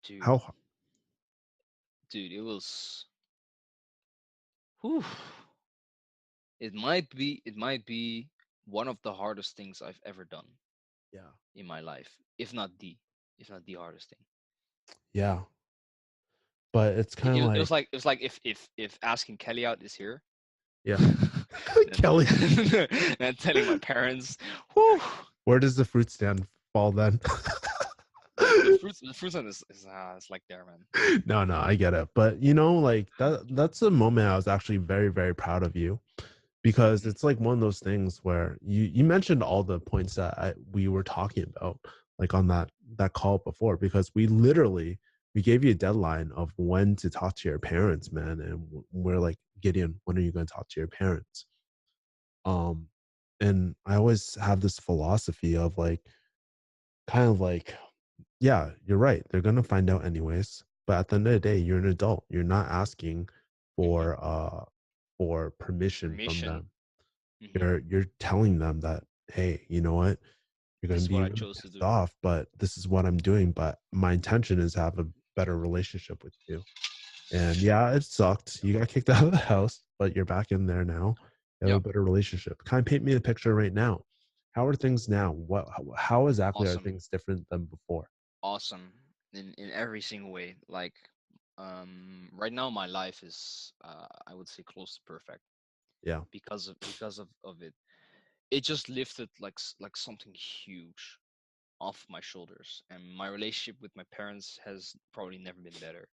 B: dude,
C: how
B: dude, it was. Whew, it might be one of the hardest things I've ever done
C: yeah.
B: in my life, if not the hardest thing.
C: Yeah. But it's
B: It,
C: kind of
B: it, it
C: like,
B: was like it was like if asking Kelly out is here,
C: yeah.
B: then,
C: Kelly,
B: then telling my parents, whew,
C: where does the fruit stand fall then?
B: the The fruit stand is it's like there, man.
C: No, no, I get it. But you know, like that's a moment I was actually very, very proud of you, because
B: Mhm.
C: it's like one of those things where you mentioned all the points that we were talking about, like on that call before, because we gave you a deadline of when to talk to your parents, man, and we're like, Gideon, when are you going to talk to your parents? Um, and I always have this philosophy of like, kind of like, yeah, you're right. They're gonna find out anyways. But at the end of the day, you're an adult. You're not asking
B: Mhm.
C: for permission from
B: Permission.
C: them.
B: Mhm.
C: You're telling them that, hey, you know what? You're
B: This
C: gonna
B: is what
C: be
B: I
C: really
B: chose to
C: pissed
B: do.
C: off, but this is what I'm doing. But my intention is to have a better relationship with you. And yeah, it sucked. You got kicked out of the house, but you're back in there now. You have a
B: Yep.
C: better relationship. Kind of paint me a picture right now. How are things now? How exactly are
B: Awesome.
C: things different than before?
B: Awesome. In every single way. Like, right now my life is, I would say, close to perfect
C: Yeah.
B: because of it. It just lifted like something huge off my shoulders, and my relationship with my parents has probably never been better.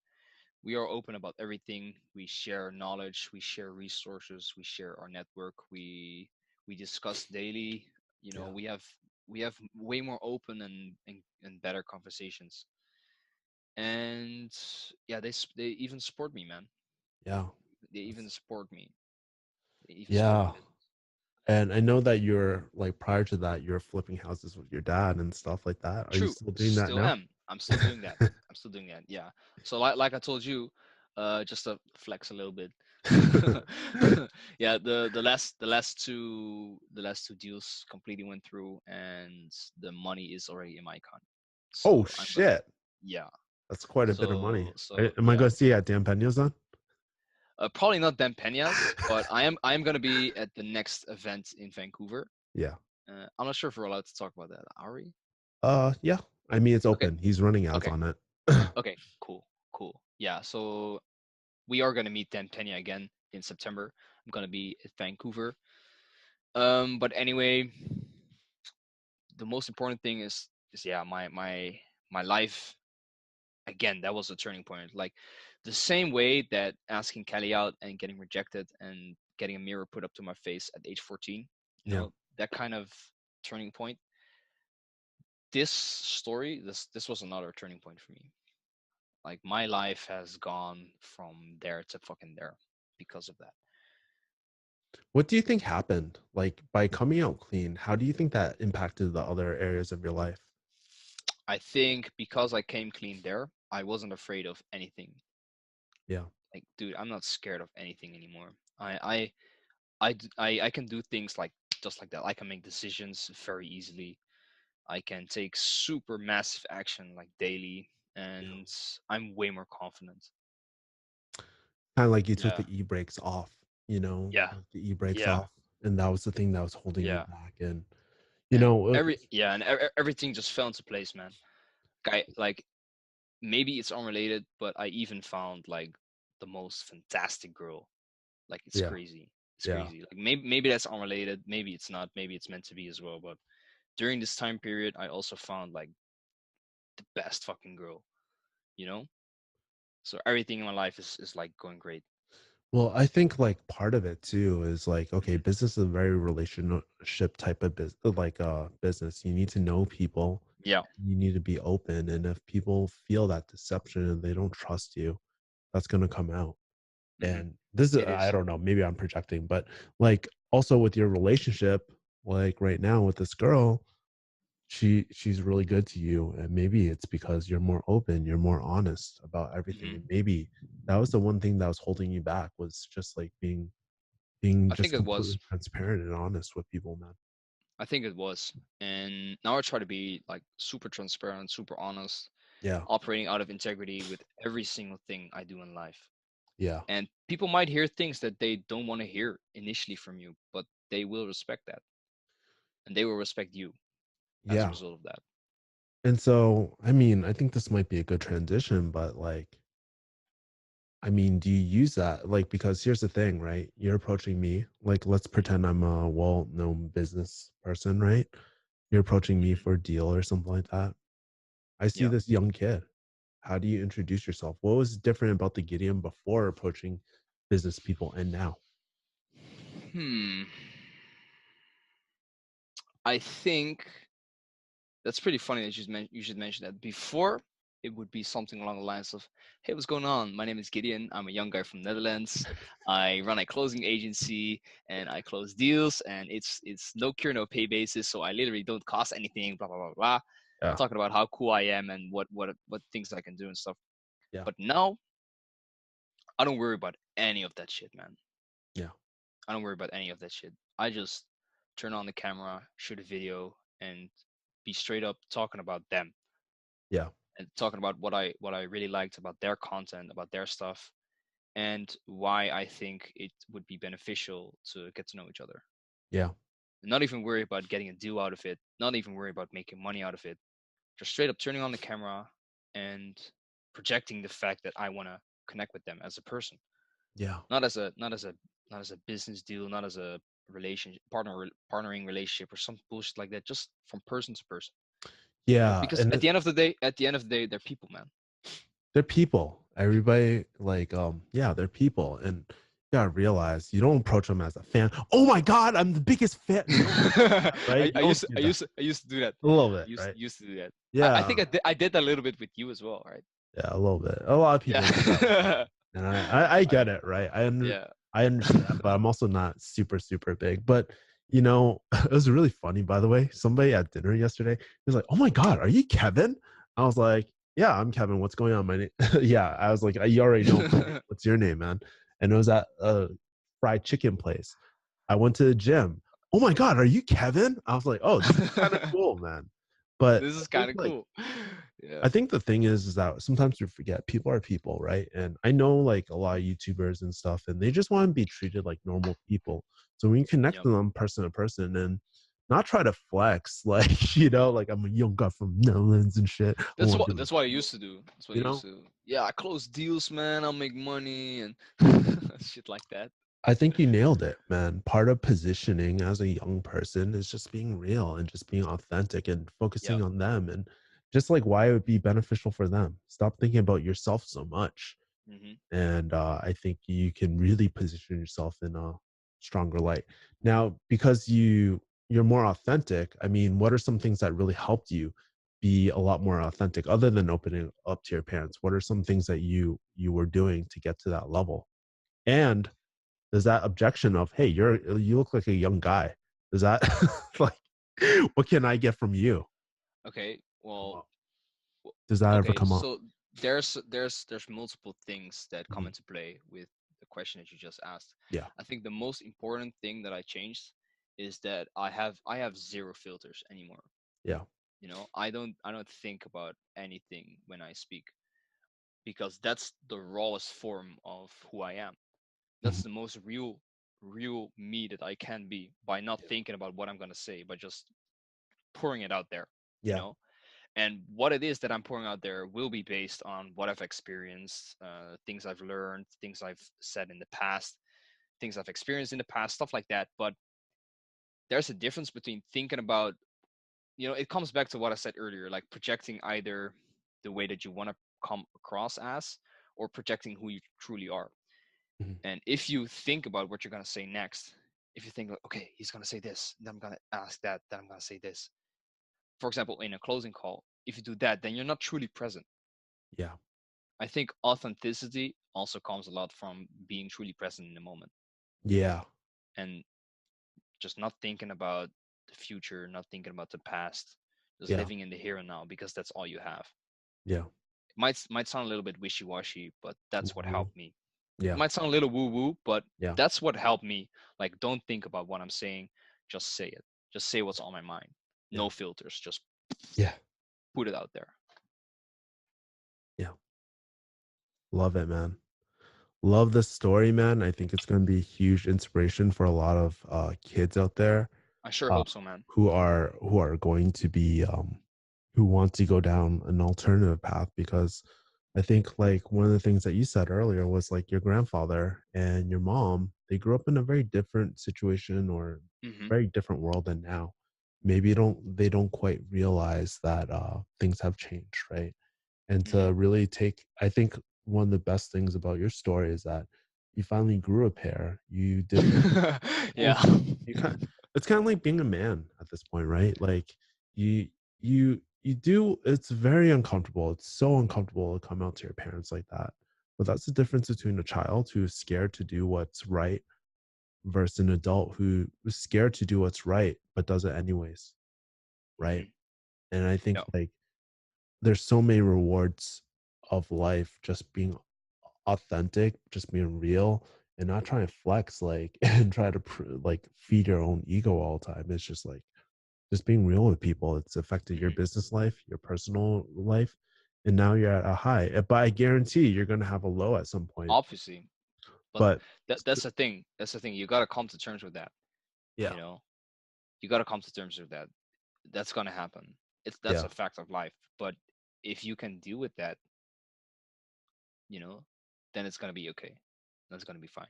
B: We are open about everything. We share knowledge, we share resources, we share our network, we discuss daily.
C: Yeah.
B: We have way more open and better conversations. And yeah, they even support me, man.
C: Yeah.
B: They even
C: That's,
B: support me. They even support my
C: yeah.
B: business.
C: And I know that you're like, prior to that, you're flipping houses with your dad and stuff like that. Are you
B: True,
C: still doing that
B: still
C: now?
B: am. I'm still doing that. I'm still doing that. Yeah. So like I told you, just to flex a little bit. Yeah, the last two deals completely went through, and the money is already in my account.
C: Oh
B: So I'm gonna,
C: shit.
B: yeah.
C: That's quite a bit of money.
B: So
C: Am I
B: yeah,
C: going to see you at Dan Peña's then?
B: probably not Ben Peñas, but I am gonna be at the next event in Vancouver.
C: Yeah.
B: I'm not sure if we're allowed to talk about that. Are we?
C: Yeah. I mean, it's
B: Okay.
C: open. He's running ads
B: Okay.
C: on it.
B: Okay. Cool. Cool. Yeah. So we are gonna meet Dan Pena again in September. I'm gonna be at Vancouver. But anyway, the most important thing is yeah, my life again. That was a turning point. Like the same way that asking Kelly out and getting rejected and getting a mirror put up to my face at age 14.
C: Yeah.
B: That kind of turning point. This was another turning point for me. Like my life has gone from there to fucking there because of that.
C: What do you think happened? Like, by coming out clean, how do you think that impacted the other areas of your life?
B: I think because I came clean there, I wasn't afraid of anything.
C: Yeah.
B: Like, dude, I'm not scared of anything anymore. I can do things like just like that. I can make decisions very easily. I can take super massive action like daily,
C: Yeah.
B: and I'm way more confident.
C: Kind of like you took
B: Yeah,
C: the e-brakes off,
B: yeah,
C: like the e-brakes
B: yeah,
C: off, and that was the thing that was holding you
B: yeah.
C: back. And
B: And
C: it's,
B: everything just fell into place, man. Like maybe it's unrelated, but I even found like the most fantastic girl. Like it's
C: yeah,
B: crazy. It's
C: yeah.
B: crazy. Like maybe that's unrelated. Maybe it's not. Maybe it's meant to be as well. But during this time period, I also found like the best fucking girl. You know. So everything in my life is like going great.
C: Well, I think like part of it too is like, okay,
B: Hmm.
C: business is a very relationship type of business, like business. You need to know people,
B: Yeah.
C: you need to be open, and if people feel that deception and they don't trust you, that's going to come out.
B: Hmm.
C: And this is,
B: It
C: I
B: is.
C: don't know, maybe I'm projecting, but like also with your relationship, like right now with this girl, she's really good to you, and maybe it's because you're more open, you're more honest about everything, and
B: Hmm.
C: maybe that was the one thing that was holding you back, was just like being
B: I think
C: just
B: it was.
C: completely transparent and honest with people, man.
B: I think it was. And now I try to be like super transparent, super honest,
C: Yeah.
B: operating out of integrity with every single thing I do in life.
C: Yeah.
B: And people might hear things that they don't want to hear initially from you, but they will respect that, and they will respect you as a
C: Yeah.
B: result of that.
C: And so, I mean, I think this might be a good transition, but like, I mean, do you use that? Like, because here's the thing, right? You're approaching me, like, let's
B: Mhm,
C: pretend I'm a well-known business person, right? You're approaching me
B: mhm,
C: for a deal or something like that. I see
B: Yeah.
C: this young kid. How do you introduce yourself? What was different about the Gideon before approaching business people and now?
B: Hmm. I think that's pretty funny that you should mention that. Before, it would be something along the lines of, "Hey, what's going on? My name is Gideon. I'm a young guy from Netherlands. I run a closing agency and I close deals, and it's no cure, no pay basis. So I literally don't cost anything. Blah blah blah blah."
C: Yeah.
B: Talking about how cool I am and what things I can do and stuff.
C: Yeah.
B: But now I don't worry about any of that shit, man.
C: Yeah.
B: I don't worry about any of that shit. I just turn on the camera, shoot a video, and be straight up talking about them
C: Yeah.
B: and talking about what I really liked about their content, about their stuff, and why I think it would be beneficial to get to know each other.
C: Yeah.
B: Not even worry about getting a deal out of it. Not even worry about making money out of it. Just straight up turning on the camera and projecting the fact that I want to connect with them as a person,
C: Yeah.
B: not as a business deal, not as a relationship partnering relationship or some bullshit like that. Just from person to person,
C: Yeah.
B: because
C: And
B: at the end of the day, they're people, man.
C: they're people. Everybody, like, yeah, they're people. And you gotta realize you don't approach them as a fan. Oh my God, I'm the biggest fan. You don't do that, right? You don't do that.
B: I used to do that.
C: A little bit, right?
B: Used to do that. I
C: Yeah.
B: think I did that a little bit with you as well, right?
C: Yeah, a little bit. A lot of people do that with me.
B: Yeah.
C: And I
B: I,
C: get it, right?
B: yeah.
C: I understand, but I'm also not super, super big. But you know, it was really funny, by the way. Somebody at dinner yesterday, he was like, "Oh my God, are you Kevin?" I was like, "Yeah, I'm Kevin. What's going on? My name." Yeah, I was like, "You already know my name. What's your name, man?" And it was at a fried chicken place. I went to the gym. Oh my God, are you Kevin? I was like, "Oh, this is kind of cool, man." But
B: This
C: I
B: is
C: think
B: kind of
C: like
B: cool. Yeah.
C: I think the thing is that sometimes we forget people are people, right? And I know like a lot of YouTubers and stuff, and they just want to be treated like normal people. So when you connect
B: Yep.
C: to them person to person and not try to flex, like, you know, like I'm a young guy from Netherlands and shit. I want to be like
B: That's what I
C: you,
B: used to do. That's what I
C: you
B: used
C: know?
B: to do. Yeah, I close deals, man. I'll make money and shit like that.
C: I think you nailed it, man. Part of positioning as a young person is just being real and just being authentic and focusing
B: Yep.
C: on them and just like why it would be beneficial for them. Stop thinking about yourself so much.
B: Hmm.
C: And I think you can really position yourself in a stronger light. Now, because you're more authentic, I mean, what are some things that really helped you be a lot more authentic other than opening up to your parents? What are some things that you were doing to get to that level? And there's that objection of, hey, you look like a young guy. Does that like what can I get from you?
B: Okay.
C: Come
B: Well,
C: up. Does that ever
B: okay.
C: come up?
B: So there's multiple things that come
C: Mhm.
B: into play with the question that you just asked.
C: Yeah.
B: I think the most important thing that I changed is that I have zero filters anymore.
C: Yeah.
B: You know, I don't think about anything when I speak because that's the rawest form of who I am. That's
C: Mhm.
B: the most real me that I can be by not thinking about what I'm going to say, but just pouring it out there, you
C: Yeah.
B: know? And what it is that I'm pouring out there will be based on what I've experienced, things I've learned, things I've said in the past, things I've experienced in the past, stuff like that. But there's a difference between thinking about, you know, it comes back to what I said earlier, like projecting either the way that you want to come across as or projecting who you truly are.
C: Mhm.
B: And if you think about what you're going to say next, if you think like, okay, he's going to say this, then I'm going to ask that, then I'm going to say this. For example, in a closing call, if you do that, then you're not truly present.
C: Yeah.
B: I think authenticity also comes a lot from being truly present in the moment
C: Yeah.
B: and just not thinking about the future, not thinking about the past, just
C: Yeah.
B: living in the here and now because that's all you have.
C: Yeah.
B: It might sound a little bit wishy-washy, but that's what
C: Mhm.
B: helped me. It
C: Yeah.
B: might sound a little woo-woo, but
C: Yeah.
B: that's what helped me. Like, don't think about what I'm saying, just say it. Just say what's on my mind.
C: Yeah.
B: No filters, just
C: Yeah.
B: put it out there.
C: Yeah. Love it, man. Love the story, man. I think it's going to be a huge inspiration for a lot of kids out there
B: I sure
C: uh,
B: hope so, man.
C: who are going to be who want to go down an alternative path because I think like one of the things that you said earlier was like your grandfather and your mom, they grew up in a very different situation or
B: Hmm.
C: very different world than now. maybe they don't quite realize that things have changed, right? And
B: Hmm.
C: to really take, I think one of the best things about your story is that you finally grew a pair. You did the
B: Yeah.
C: you kind it's kind of like being a man at this point, right? Like you you do, it's very uncomfortable. It's so uncomfortable to come out to your parents like that. But that's the difference between a child who's scared to do what's right versus an adult who is scared to do what's right but does it anyways, right?
B: Hmm.
C: And I think
B: Yeah.
C: like there's so many rewards of life just being authentic, just being real, and not trying to flex like and try to like feed your own ego all the time. It's just like just being real with people. It's affected your
B: Hmm.
C: business life, your personal life, and now you're at a high. But I guarantee you're gonna have a low at some point.
B: Obviously, but
C: But
B: that's the thing. That's the thing. You gotta come to terms with that.
C: yeah,
B: You know, you gotta come to terms with that. That's gonna happen. That's
C: yeah.
B: a fact of life. But if you can deal with that, you know, then it's gonna be okay. That's gonna be fine.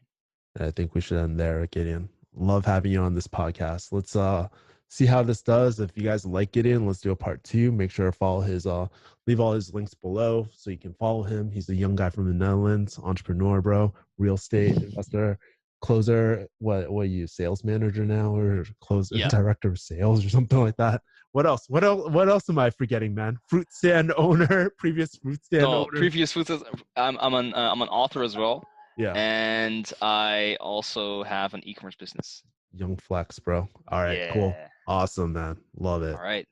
C: I think we should end there, Gideon. Love having you on this podcast. Let's see how this does. If you guys like Gideon, let's do a part two. Make sure to follow his leave all his links below so you can follow him. He's a young guy from the Netherlands, entrepreneur, bro, real estate investor, closer. What are you, sales manager now or closer
B: Yeah.
C: director of sales or something like that? What else? What else am I forgetting, man? Fruit stand owner, previous fruit stand
B: No,
C: owner.
B: previous food. I'm an author as well,
C: Yeah.
B: and I also have an e-commerce business.
C: Young flex, bro. All right, cool.
B: Yeah.
C: Awesome, man. Love
B: All
C: it.
B: right.